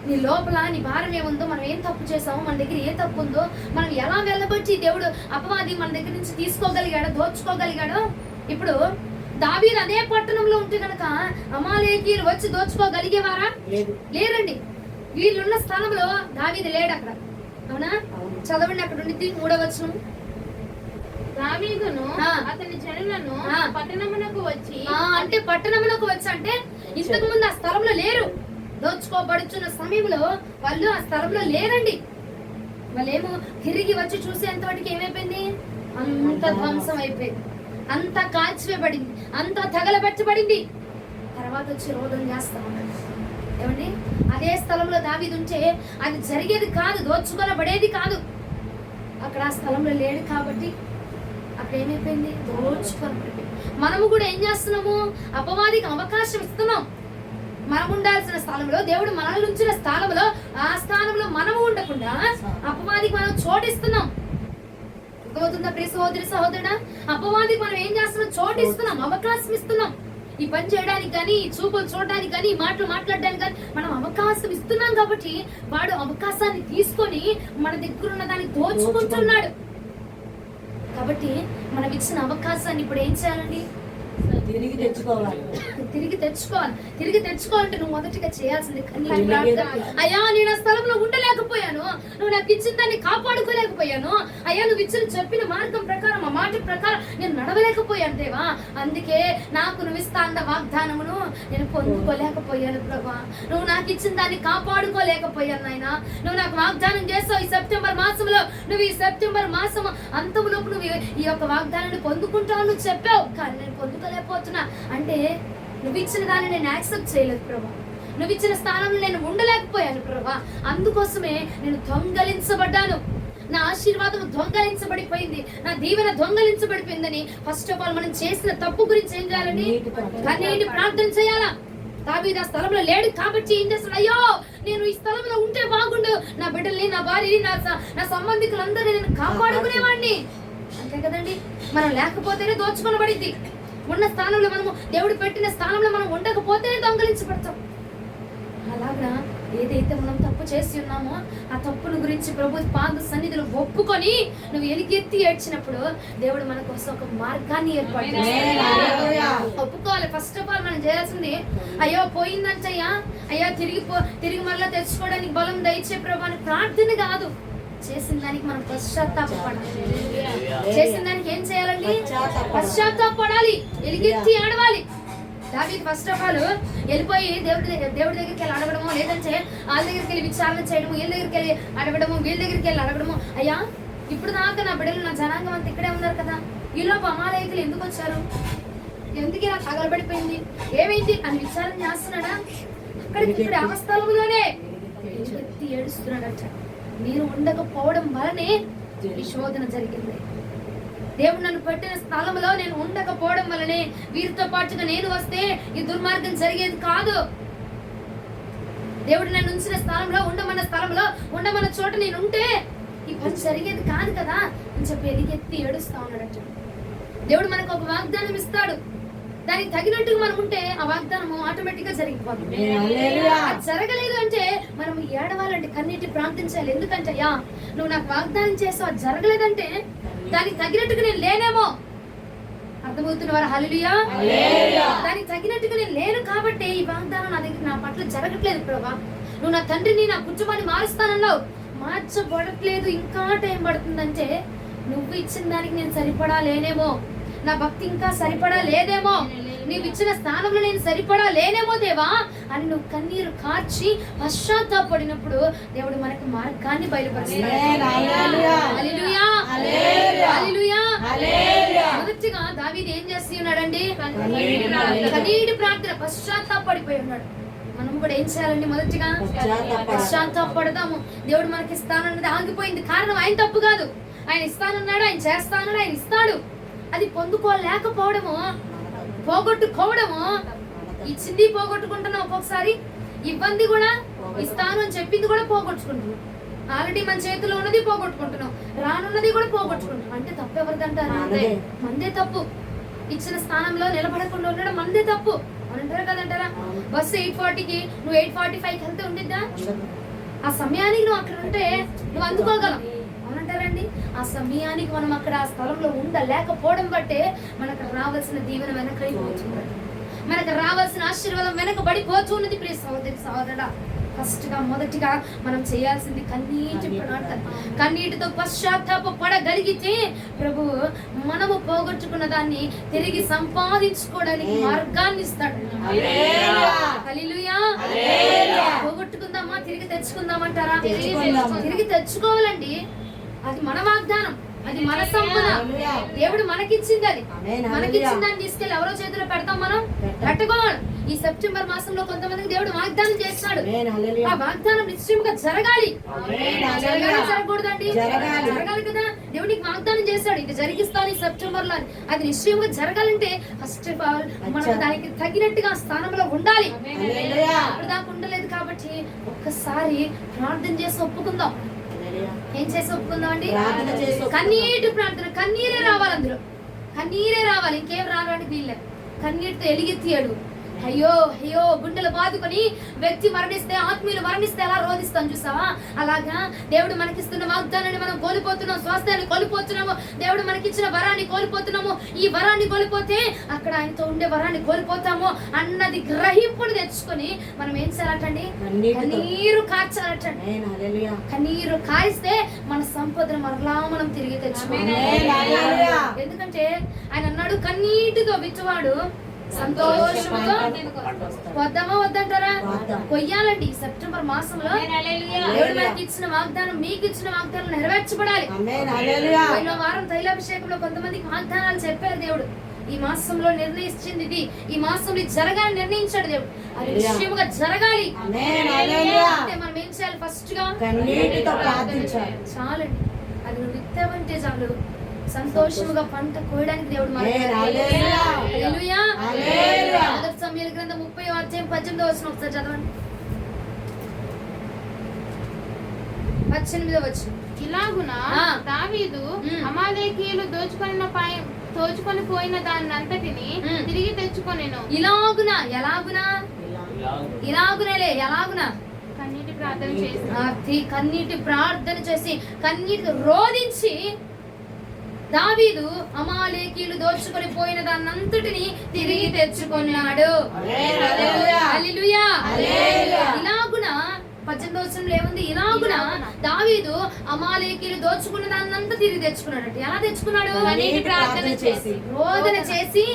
నీ లోపల నీ భారం ఏముందో, మనం ఏం తప్పు చేసామో, మన దగ్గర ఏ తప్పు ఉందో, మనం ఎలా వెళ్ళబట్టి దేవుడు అపవాది మన దగ్గర నుంచి తీసుకోగలిగాడో, దోచుకోగలిగాడో. ఇప్పుడు దావీదు అదే పట్టణంలో ఉంటే కనుక అమాలేకీయులు వచ్చి దోచుకోగలిగేవారా? లేరండి. వీళ్ళున్న స్థలంలో దావీదు లేడు అక్కడ. అవునా? చదవండి, అక్కడ ఉండి 3వ వచనం. దావీదును అతని జనులను పట్టణమునకు వచ్చి, అంటే పట్టణమునకు వచ్చి అంటే ఇంతకు ముందు ఆ స్థలంలో లేరు. దోచుకోబడుచున్న సమయంలో వాళ్ళు ఆ స్థలంలో లేరండి. వాళ్ళేమో తిరిగి వచ్చి చూసేంత వాటికి ఏమైపోయింది? అంత ధ్వంసం అయిపోయింది, అంత కాల్చివేయబడింది, అంత తగలబెట్టబడింది. తర్వాత వచ్చి రోదన చేస్తా ఉన్నాడు. ఏమండి, అదే స్థలంలో దావీదు ఉంటే అది జరిగేది కాదు, దోచుకొనబడేది కాదు. అక్కడ ఆ స్థలంలో లేడు కాబట్టి అక్కడ ఏమైపోయింది? దోచుకొనబడింది. మనము కూడా ఏం చేస్తున్నాము? అపవాదికి అవకాశం ఇస్తున్నాం. మనం ఉండాల్సిన స్థలంలో, దేవుడు మనల్ని ఉంచిన స్థలంలో, ఆ స్థానంలో మనము ఉండకుండా అపవాదికి మనం చోటిస్తున్నాం. అర్థమవుతుందా ప్రియ సహోదరి సహోదరుడా? అపవాదికి మనం ఏం చేస్తున్నాం? చోటిస్తున్నాం, అవకాశం ఇస్తున్నాం. ఈ పని చేయడానికి కానీ, చూపులు చూడడానికి కానీ, మాటలు మాట్లాడడానికి కానీ మనం అవకాశం ఇస్తున్నాం. కాబట్టి వాడు అవకాశాన్ని తీసుకొని మన దగ్గర ఉన్న దాన్ని దోచుకుంటున్నాడు. కాబట్టి మనం ఇచ్చిన అవకాశాన్ని ఇప్పుడు ఏం చేయాలండి? తిరిగి తెచ్చుకోవాలి. తిరిగి తెచ్చుకోవాలంటే నువ్వు మొదటిగా చేయాల్సింది అయ్యా నేను ఆ స్థలంలో ఉండలేకపోయాను, నువ్వు నాకు ఇచ్చిన దాన్ని కాపాడుకోలేకపోయాను, అయ్యా నువ్వు ఇచ్చిన చెప్పిన మార్గం ప్రకారం, ఆ మాట ప్రకారం నేను నడవలేకపోయాను దేవా, అందుకే నాకు నువ్వు ఇస్తా అన్న వాగ్దానమును నేను పొందుకోలేకపోయాను ప్రభా, నువ్వు నాకు ఇచ్చిన దాన్ని కాపాడుకోలేకపోయాను నాయన, నువ్వు నాకు వాగ్దానం చేస్తావు ఈ సెప్టెంబర్ మాసంలో, నువ్వు ఈ సెప్టెంబర్ మాసం అంతములోపు నువ్వు ఈ యొక్క వాగ్దానాన్ని పొందుకుంటావు నువ్వు చెప్పావు, కానీ నేను పొందుకోలేకపోతున్నా అంటే నువ్వు ఇచ్చిన దాన్ని నేను యాక్సెప్ట్ చేయలేదు ప్రభా, నువ్వు ఇచ్చిన స్థానంలో నేను ఉండలేకపోయాను ప్రభా, అందుకోసమే నేను దొంగలించబడ్డాను, నా ఆశీర్వాదం దొంగలించబడిపోయింది, నా దీవెన దొంగలించబడిపోయిందని ఫస్ట్ ఆఫ్ ఆల్ మనం చేసిన తప్పు గురించి ఏం చేయాలండి? కన్నీటి ప్రార్థన చేయాలా? దావీదు ఆ స్థలంలో లేడు కాబట్టి ఏం చేస్తాడు? అయ్యో నేను ఈ స్థలంలో ఉంటే బాగుండు, నా బిడ్డల్ని, నా భార్యని, నా సంబంధికులందరినీ నేను కాపాడుకునేవాడిని. అంతే కదండి. మనం లేకపోతేనే దోచుకొనబడింది. ఉన్న స్థానంలో మనము, దేవుడు పెట్టిన స్థానంలో మనం ఉండకపోతేనే దొంగలించబడతాం. అలాగా ఏదైతే మనం తప్పు చేసి ఉన్నామో ఆ తప్పుల గురించి ప్రభు పాద సన్నిధిలో ఒప్పుకొని నువ్వు ఎలుగెత్తి ఏడ్చినప్పుడు దేవుడు మన కోసం ఒక మార్గాన్ని ఏర్పాటు చేస్తాడు. ఒప్పుకోవాలి. ఫస్ట్ ఆఫ్ ఆల్ మనం చేయాల్సింది, అయ్యో పోయిందంటయ్యా, అయ్యా తిరిగి మళ్ళా తెచ్చుకోవడానికి బలం దయచే ప్రభు అని ప్రార్థన కాదు. చేసిన దానికి మనం పశ్చాత్తాపడాలి. చేసిన దానికి ఏం చేయాలండి? పశ్చాత్తాపడాలి, ఎలుగెత్తి ఆడవాలి. దావీదు ఫస్ట్ ఆఫ్ ఆల్ వెళ్ళిపోయి దేవుడి దగ్గరికి వెళ్ళి అడగడము, లేదంటే వాళ్ళ దగ్గరికి వెళ్ళి విచారణ చేయడము, వీళ్ళ దగ్గరికి వెళ్ళి అడగడము, వీళ్ళ దగ్గరికి వెళ్ళి అడగడము, అయ్యా ఇప్పుడు దాకా నా బిడ్డలు, నా జనాంగం అంతా ఇక్కడే ఉన్నారు కదా, ఈలోపు అమాలయకులు ఎందుకు వచ్చారు, ఎందుకు ఇలా తగలబడిపోయింది, ఏమైంది అని విచారణ చేస్తున్నాడా? అక్కడికి ఇక్కడ అవస్థలంలోనే ఎత్తి ఏడుస్తున్నాడట. మీరు ఉండకపోవడం వలనే ఈ శోధన జరిగింది. దేవుడు నన్ను పెట్టిన స్థలంలో నేను ఉండకపోవడం వల్లనే, వీరితో పాటుగా నేను వస్తే ఈ దుర్మార్గం జరిగేది కాదు. దేవుడు నన్ను ఉంచిన స్థలంలో, ఉండమన్న చోట నేను ఉంటే ఈ పని జరిగేది కాదు కదా అని చెప్పి ఎలుగెత్తి ఏడుస్తా ఉన్నాడట. దేవుడు మనకు ఒక వాగ్దానం ఇస్తాడు, దానికి తగినట్టుగా మనం ఉంటే ఆ వాగ్దానము ఆటోమేటిక్ గా జరిగిపోతుంది. జరగలేదు అంటే మనం ఏడవాలంటే, కన్నీటి ప్రార్థించాలి. ఎందుకంటే అయ్యా నువ్వు నాకు వాగ్దానం చేసావు, అది జరగలేదంటే దానికి తగినట్టుగా నేను లేనేమో. అర్థమవుతున్నవారు? హల్లెలూయా. దానికి తగినట్టుగా నేను లేను కాబట్టి ఈ వాగ్దానం నా పట్ల జరగట్లేదు ప్రభా. నువ్వు నా తండ్రిని, నా కుటుంబాన్ని మారుస్తానన్నావు, మార్చబడట్లేదు, ఇంకా టైం పడుతుందంటే నువ్వు ఇచ్చిన దానికి నేను సరిపడా లేనేమో, నా భక్తి ఇంకా సరిపడా లేదేమో, నీవు ఇచ్చిన స్థానంలో నేను సరిపడా లేనేమో దేవా అని నువ్వు కన్నీరు కార్చి పశ్చాత్తాపడినప్పుడు దేవుడు మనకు మార్గాన్ని బయలుపరుస్తాడు. మొదటిగా దావీదు ఏం చేస్తూ ఉన్నాడండి? కన్నీటి ప్రార్థన, పశ్చాత్తాపడిపోయి ఉన్నాడు. మనం కూడా ఏం చేయాలండి? మొదటిగా పశ్చాత్తాపడదాము. దేవుడు మనకి ఇస్తానన్నది ఆగిపోయింది. కారణం ఆయన తప్పు కాదు. ఆయన ఇస్తానన్నాడు, ఆయన చేస్తానన్నాడు, ఆయన ఇస్తాడు. అది పొందుకోలేకపోవడము, పోగొట్టుకోవడము. ఇచ్చింది పోగొట్టుకుంటున్నాం, ఒక్కొక్కసారి ఇబ్బంది కూడా, ఇస్తాను అని చెప్పింది కూడా పోగొట్టుకుంటున్నాం. ఆల్రెడీ మన చేతిలో ఉన్నది పోగొట్టుకుంటున్నాం, రానున్నది కూడా పోగొట్టుకుంటున్నాం. అంటే తప్పు ఎవరిదంటారు? మందే తప్పు. ఇచ్చిన స్థానంలో నిలబడకుండా ఉండడం మందే తప్పు అంటారా కదంటారా? బస్సు 8:40కి నువ్వు 8:45కి వెళ్తే ఉండిద్దా? ఆ సమయానికి నువ్వు అక్కడ ఉంటే నువ్వు అందుకోగలం అవునంటారండి. ఆ సమయానికి మనం అక్కడ ఆ స్థలంలో ఉండలేకపోవడం బట్టే మనకు రావాల్సిన దీవెన వెనకైపోతుంది, మనకు రావాల్సిన ఆశీర్వాదం వెనకబడిపోతున్నది. ప్రియ సహోదరి సహోదరుడా, మొదటిగా మనం చేయాల్సింది కన్నీటి ప్రార్థన. కన్నీటితో పశ్చాత్తాపడగలిగితే ప్రభు మనము పోగొట్టుకున్న దాన్ని తిరిగి సంపాదించుకోవడానికి మార్గాన్ని ఇస్తాడు. హల్లెలూయా. పోగొట్టుకుందామా, తిరిగి తెచ్చుకుందామంటారా? తిరిగి తెచ్చుకోవాలండి. అది మన వాగ్దానం, అది మన సంపద. దేవుడు మనకిచ్చింది, అది మనకిచ్చిన దాన్ని తీసుకెళ్ళి ఎవరో చేతిలో పెడతాం మనం? పెట్టకూడదు. ఈ సెప్టెంబర్ మాసంలో కొంతమందికి దేవుడు వాగ్దానం చేస్తాడు. ఆ వాగ్దానం నిశ్చయంగా జరగాలి. జరగకూడదండి, జరగాలి కదా. దేవుడికి వాగ్దానం చేస్తాడు, ఇది జరిగిస్తాను ఈ సెప్టెంబర్ లో. అది నిశ్చయంగా జరగాలంటే ఫస్ట్ ఆఫ్ ఆల్ మనం దానికి తగినట్టుగా స్థానంలో ఉండాలి. ఇప్పుడు దాకా ఉండలేదు కాబట్టి ఒక్కసారి ప్రార్థన చేసి ఒప్పుకుందాం. ఏం చేసి ఒప్పుకుందాం అండి? కన్నీటి ప్రార్థన. కన్నీరే రావాలి, అందులో కన్నీరే రావాలి, ఇంకేం రావడానికి వీళ్ళే. కన్నీటితో ఎలుగెత్తి అడుగు. అయ్యో అయ్యో గుండెలు బాదుకొని వ్యక్తి మరణిస్తే, ఆత్మీయులు మరణిస్తే ఎలా రోధిస్తాం చూసావా? అలాగా దేవుడు మనకిస్తున్న వాగ్దానాన్ని మనం కోల్పోతున్నాం, స్వాస్థ్యాన్ని కోల్పోతున్నాము, దేవుడు మనకిచ్చిన వరాన్ని కోల్పోతున్నాము. ఈ వరాన్ని కోల్పోతే అక్కడ ఆయనతో ఉండే వరాన్ని కోల్పోతాము అన్నది గ్రహింపుని తెచ్చుకొని మనం ఏం చేయాలటండి? కన్నీరు కార్చాలటండి. కన్నీరు కాయిస్తే మన సంపదను మరలా మనం తిరిగి తెచ్చుకోవాలి. ఎందుకంటే ఆయన అన్నాడు, కన్నీటితో విత్తువాడు సంతోషంతో వద్దామా వద్దంటారా? కొయ్యాలండి. సెప్టెంబర్ మాసంలో దేవుడు మనకి ఇచ్చిన వాగ్దానం, మీకు ఇచ్చిన వాగ్దానం నెరవేర్చబడాలి. పోయిన వారం తైలాభిషేకంలో కొంతమందికి వాగ్దానాలు చెప్పారు దేవుడు. ఈ మాసంలో నిర్ణయించింది ఇది, ఈ మాసంలో జరగాలని నిర్ణయించాడు దేవుడు. అది నిశ్చయముగా జరగాలి. మనం ఏం చేయాలి? ఫస్ట్ గా చాలండి. అది నువ్వు విత్తావంటే చాలు సంతోషముగా పంట కోయడానికి దేవుడు హల్లెలూయా. హల్లెలూయా. హల్లెలూయా. మొదటి సమూయేలు గ్రంథం 30:18 ఒకసారి చదవండి. 18 ఇలాగున ఆ. దావీదు ఉమ్. అమాలేకీయులు దోచుకొని పోయిన దాన్నంతటిని తిరిగి తెచ్చుకొనెను. ఎలాగునా కన్నీటి ప్రార్థన చేసి కన్నీటి ప్రార్థన చేసి కన్నీటి రోధించి దావీదు అమాలేకీయులు దోచుకొని పోయిన దాన్నంతటిని తిరిగి తెచ్చుకున్నాడు. హల్లెలూయా. హల్లెలూయా. హల్లెలూయా. ఇలాగున 18 ఏముంది? ఇలాగున దావీదు అమాలేకీయులు దోచుకున్న దాన్నంతా తిరిగి తెచ్చుకున్నాడు. ఎలా తెచ్చుకున్నాడు? కన్నీటి ప్రార్థన చేసి రోదన చేసి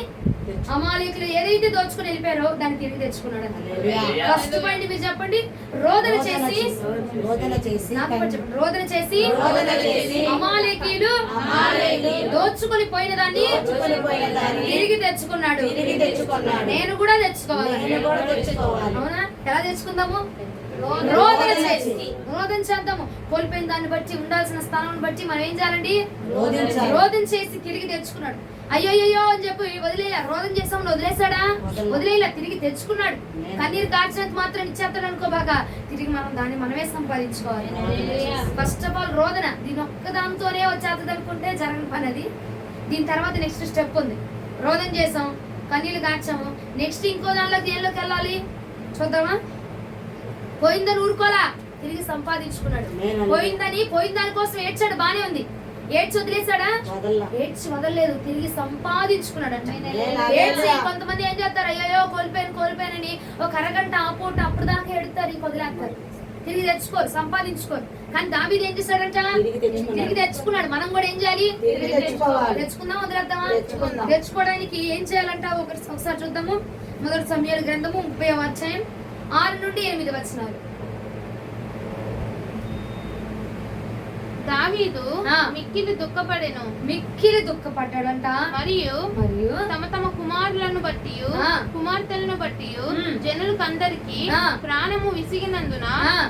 అమాలేకులు ఏదైతే దోచుకుని వెళ్ళిపోయారో దాన్ని తిరిగి తెచ్చుకున్నాడు. హల్లెలూయా. ఫస్ట్ పాయింట్ మీరు చెప్పండి. రోదన చేసి నాకు కూడా చెప్పండి. రోదన చేసి అమాలేకీయులు దోచుకొని పోయిన దాన్ని తిరిగి తెచ్చుకున్నాడు. నేను కూడా తెచ్చుకోవాలి. అవునా? ఎలా తెచ్చుకుందాము? రోదన చేద్దాము. కోల్పోయిన దాన్ని బట్టి, ఉండాల్సిన స్థానం బట్టి మనం ఏం చేయాలండి? రోదన చేసి తిరిగి తెచ్చుకున్నాడు. అయ్యో అని చెప్పి వదిలేలా. రోదన చేసామని వదిలేసాడా? వదిలేలా. తిరిగి తెచ్చుకున్నాడు. కన్నీరు కార్చినంత మాత్రం ఇచ్చేస్తాడు అనుకో బాగా. తిరిగి మనం దాన్ని మనమే సంపాదించుకోవాలి. ఫస్ట్ ఆఫ్ ఆల్ రోదన. దీని ఒక్క దాంతోనే వచ్చేస్తుంది అనుకుంటే జరగని పని అది. దీని తర్వాత నెక్స్ట్ స్టెప్ ఉంది. రోదన చేసాం, కన్నీళ్ళు కార్చాము. నెక్స్ట్ ఇంకో దానిలోకి దేనిలోకి వెళ్ళాలి చూద్దామా? పోయిందని ఊరుకోలా, తిరిగి సంపాదించుకున్నాడు. పోయిన దాని కోసం ఏడ్చాడు, బానే ఉంది. ఏడ్చి వదిలేసాడా? ఏడ్చి వదలలేదు, తిరిగి సంపాదించుకున్నాడు అంట. ఏడ్చి కొంతమంది ఏం చేస్తారు? అయ్యో కోల్పోయానని ఒక అరగంట ఆ పూట అప్పుడు దాకా ఎడుతారు, ఇంక వదిలేస్తారు. తిరిగి తెచ్చుకోరు, సంపాదించుకోరు. కానీ దావీదు ఏం చేశాడంట? తిరిగి తెచ్చుకున్నాడు. మనం కూడా ఏం చేయాలి? తెచ్చుకుందాం, వదిలేద్దామా? తెచ్చుకోవడానికి ఏం చేయాలంట ఒకసారి చూద్దాము. మొదటి సమూయేలు గ్రంథము 30:6-8 దావీదు మిక్కిలి దుఃఖపడ్డాడంట. మరియు తమ తమ కుమారులను బట్టి కుమార్తెలను బట్టి జనులకందరికి ప్రాణము విసిగినందున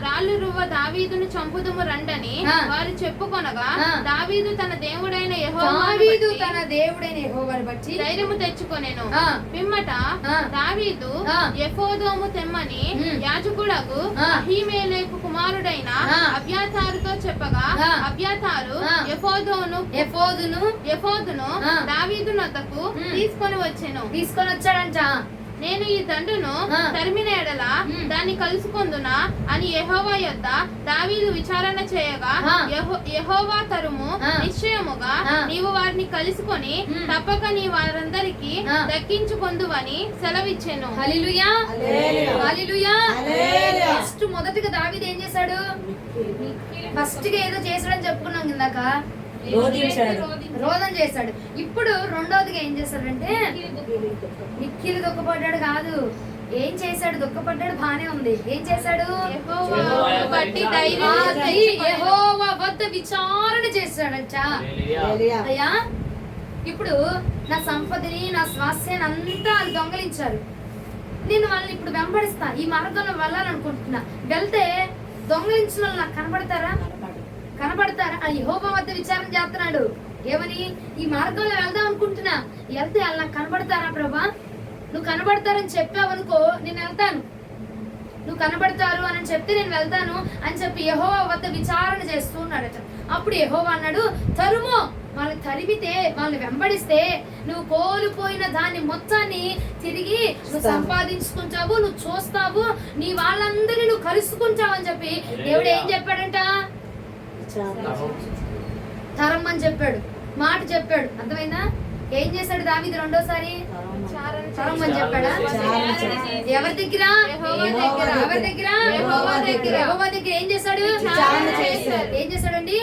రాళ్ళు రువ్వ దావీదును చంపుదుము రండని వారు చెప్పుకొనగా దావీదు తన దేవుడైన యెహోవాను బట్టి ధైర్యము తెచ్చుకొనెను. పిమ్మట దావీదు ఎఫోదోము తెమ్మని యాజకుడగు అహీమెలెకు కుమారుడైన అబ్యాతారుతో చెప్పగా అబ్యాతారు ఎఫోదును దావీదు నొద్దకు తీసుకొని వచ్చాడంట. నేను ఈ దండును తరిమిన ఎడల దాన్ని కలుసుకొందునా అని యెహోవా యొద్ద దావీదు విచారణ చేయగా యెహోవా తరుము నిశ్చయముగా నీవు వారిని కలుసుకొని తప్పక నీ వారందరికి దక్కించుకొందువని సెలవిచ్చెను. హల్లెలూయా. హల్లెలూయా. ఫస్ట్ మొదటిగా దావీదు ఏం చేశాడు? ఫస్ట్ గా ఏదో చేశాడని చెప్పుకున్నాం ఇందాక. రోదన చేశాడు. ఇప్పుడు రెండోదిగా ఏం చేశాడంటే మిక్కిలి దుఃఖపడ్డాడు కాదు. ఏం చేశాడు? దుఃఖపడ్డాడు, బానే ఉంది. ఏం చేశాడు? యెహోవా వద్ద విచారణ చేశాడంట. అయ్యా, ఇప్పుడు నా సంపదని, నా స్వాస్థ్యాన్ని అంతా అది దొంగలించారు. నేను వాళ్ళని ఇప్పుడు వెంబడిస్తా, ఈ మార్గంలో వెళ్ళాలనుకుంటున్నా. వెళ్తే దొంగలించిన వాళ్ళు నాకు కనబడతారా? యెహోవా వద్ద విచారణ చేస్తున్నాడు. ఏమని? ఈ మార్గంలో వెళ్దాం అనుకుంటున్నా, వెళ్తే వాళ్ళు నాకు కనబడతారా ప్రభా? నువ్వు కనబడతారని చెప్పావనుకో, నేను వెళ్తాను. నువ్వు కనబడతారు అని చెప్తే నేను వెళ్తాను అని చెప్పి యెహోవా వద్ద విచారణ చేస్తూ ఉన్నాడట. అప్పుడు యెహోవా అన్నాడు, తరుము, వాళ్ళని తరిమితే, వాళ్ళని వెంబడిస్తే నువ్వు కోల్పోయిన దాన్ని మొత్తాన్ని తిరిగి నువ్వు సంపాదించుకుంటావు, నువ్వు చూస్తావు, నీ వాళ్ళందరినీ నువ్వు కలుసుకుంటావు అని చెప్పి దేవుడు ఏం చెప్పాడంట? తరమ్మని చెప్పాడు, మాట చెప్పాడు. అర్థమైందా? ఏం చేశాడు దావీదు రెండోసారి? తరమ్మని చెప్పాడా? ఎవరి దగ్గర? ఎవరి దగ్గర? యెహోవా దగ్గర. ఏం చేశాడు? ఏం చేశాడండి?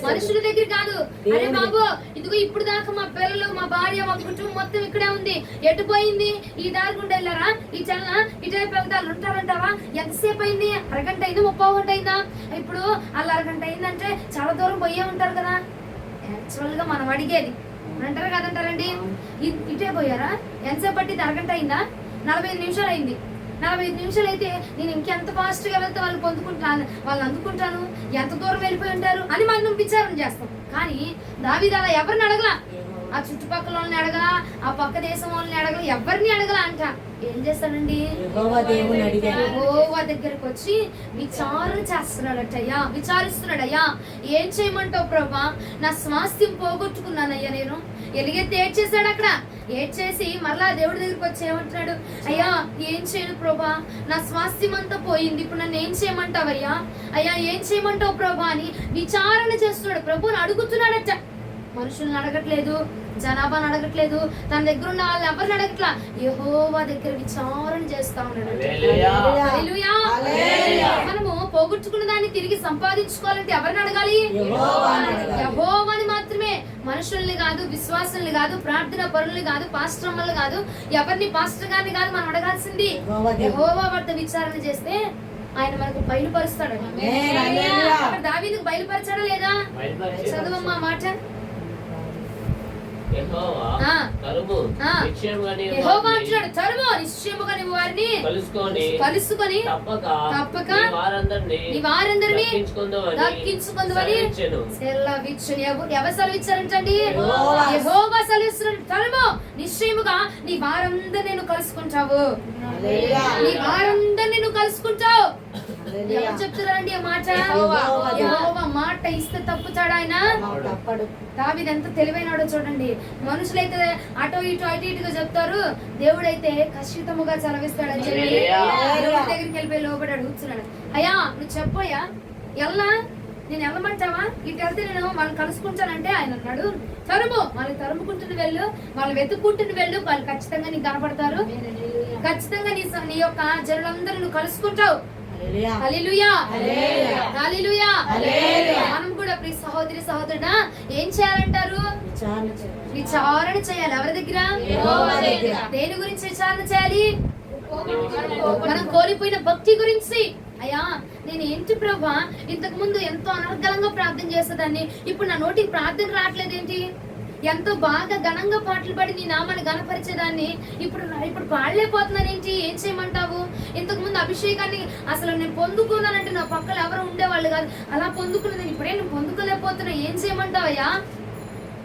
మనుషుల దగ్గర కాదు. అరే బాబు, ఇదిగో ఇప్పుడు దాకా మా పిల్లలు, మా భార్య, మా కుటుంబం మొత్తం ఇక్కడే ఉంది. ఎటు పోయింది? ఈ దారి గుండా వెళ్ళారా? ఈ చలన ఇటువైపు వెళ్తారు ఉంటారంటావా? ఎంతసేపు అయింది? అరగంట అయింది, 30 గంట అయిందా? ఇప్పుడు అలా అరగంట అయిందంటే చాలా దూరం పోయే ఉంటారు కదా. యాక్చువల్ గా మనం అడిగేది అంటారు కదంటారండి. ఇటే పోయారా? ఎంతసేపు పట్టింది? అరగంట అయిందా? 45 నిమిషాలు అయింది. 45 నిమిషాలు అయితే నేను ఇంకెంత ఫాస్ట్ గా వెళ్తే వాళ్ళు పొందుకుంటాను, వాళ్ళని అందుకుంటాను, ఎంత దూరం వెళ్ళిపోయి ఉంటారు అని మనం విచారణ చేస్తాం. కానీ దావీదు అలా ఎవరిని అడగలా, ఆ చుట్టుపక్కల వాళ్ళని అడగలా, ఆ పక్క దేశం వాళ్ళని అడగలా, ఎవరిని అడగలా అంట. ఏం చేస్తాడండి, యెహోవా దేవుని అడిగాడు. యెహోవా దగ్గరకు వచ్చి విచారణ చేస్తున్నాడటయ్యా, విచారిస్తున్నాడయ్యా. ఏం చేయమంటావు ప్రభా, నా స్వాస్థ్యం పోగొట్టుకున్నానయ్యా నేను. ఎలిగెత్తి ఏడ్చేసాడు అక్కడ. ఏడ్చేసి మరలా దేవుడి దగ్గరికి వచ్చి ఏమంటున్నాడు, అయ్యా ఏం చేయను ప్రభా, నా స్వాస్థ్యం అంతా పోయింది, ఇప్పుడు నన్ను ఏం చేయమంటావయ్యా, అయ్యా ఏం చేయమంటావు ప్రభా అని విచారణ చేస్తున్నాడు. ప్రభుని అడుగుతున్నాడట. మనుషుల్ని అడగట్లేదు, జనాభాని అడగట్లేదు, తన దగ్గర ఉన్న వాళ్ళు ఎవరిని అడగట్లా, యెహోవా దగ్గర విచారణ చేస్తా ఉన్నాడు. హల్లెలూయా. మనము పోగొట్టుకున్న దాన్ని తిరిగి సంపాదించుకోవాలంటే ఎవరిని అడగాలి, యెహోవాని మాత్రమే. మనుషుల్ని కాదు, విశ్వాసుల్ని కాదు, ప్రార్థన పరుల్ని కాదు, పాస్టర్ అమ్మల్ని కాదు, ఎవరిని పాస్టర్ గారిని కాదు మనం అడగాల్సింది. యెహోవా వద్ద విచారణ చేస్తే ఆయన మనకు బయలుపరుస్తాడు. దావీదుకు బయలుపరచాడా లేదా? చదువమ్మా మాట. యెహోవా అంటున్నాడు, తరుము నిశ్చయముగా నీవు వారిని కలుసుకొని తప్పక నీ వారందరినీ దక్కించుకుందువని సెలవిచ్చును. ఎవరు సెలవిచ్చారంటండి? యెహోవా సెలవిస్తున్నాడు, తరుము నిశ్చయముగా నీ వారందరినీ నేను కలుసుకుంటావు, నీ వారందరినీ నువ్వు కలుసుకుంటావు. ఎవరు చెప్తున్నారండి ఆ మాట? యెహోవా మాట ఇస్తే తప్పుతాడు ఆయన? దావీదు ఎంత తెలివైనాడో చూడండి. మనుషులైతే అటో ఇటుగా చెప్తారు, దేవుడైతే ఖచ్చితముగా చలవిస్తాడని చెప్పి దేవుడి దగ్గరికి వెళ్ళిపోయి లోబడి కూర్చున్నాడు. అయ్యా నువ్వు చెప్పయ్యా, ఎల్లా నేను వెళ్ళమంటావా, ఇటు వెళ్తే నేను వాళ్ళని కలుసుకుంటానంటే ఆయన అన్నాడు, తరుము, వాళ్ళని తరుముకుంటుని వెళ్ళు, వాళ్ళు వెతుక్కుంటుని వెళ్ళు, వాళ్ళు ఖచ్చితంగా నీకు కనపడతారు, ఖచ్చితంగా నీ యొక్క జనులందరూ నువ్వు కలుసుకుంటావు. హల్లెలూయా, హల్లెలూయా. మనం కూడా ప్రియ సహోదరి సహోదరుడా ఏం చేయాలంటారు? విచారణ చేయాలి. ఎవరి దగ్గర? దేని గురించి విచారణ చేయాలి? మనం కోల్పోయిన భక్తి గురించి. అయ్యా నేను ఏంటి ప్రభా, ఇంతకు ముందు ఎంతో అనర్గళంగా ప్రార్థన చేసేదాన్ని, ఇప్పుడు నా నోటికి ప్రార్థన రావట్లేదేంటి? ఎంతో బాగా ఘనంగా పాటలు పాడి నీ నామాన్ని గణపరిచేదాన్ని, ఇప్పుడు పాడలేకపోతున్నానేంటి? ఏం చేయమంటావు? ఇంతకు ముందు అభిషేకాన్ని అసలు నేను పొందుకున్నానంటే నా పక్కన ఎవరు ఉండేవాళ్ళు కాదు, అలా పొందుకున్నది ఇప్పుడే నేను పొందుకోలేకపోతున్నా, ఏం చేయమంటావయ్యా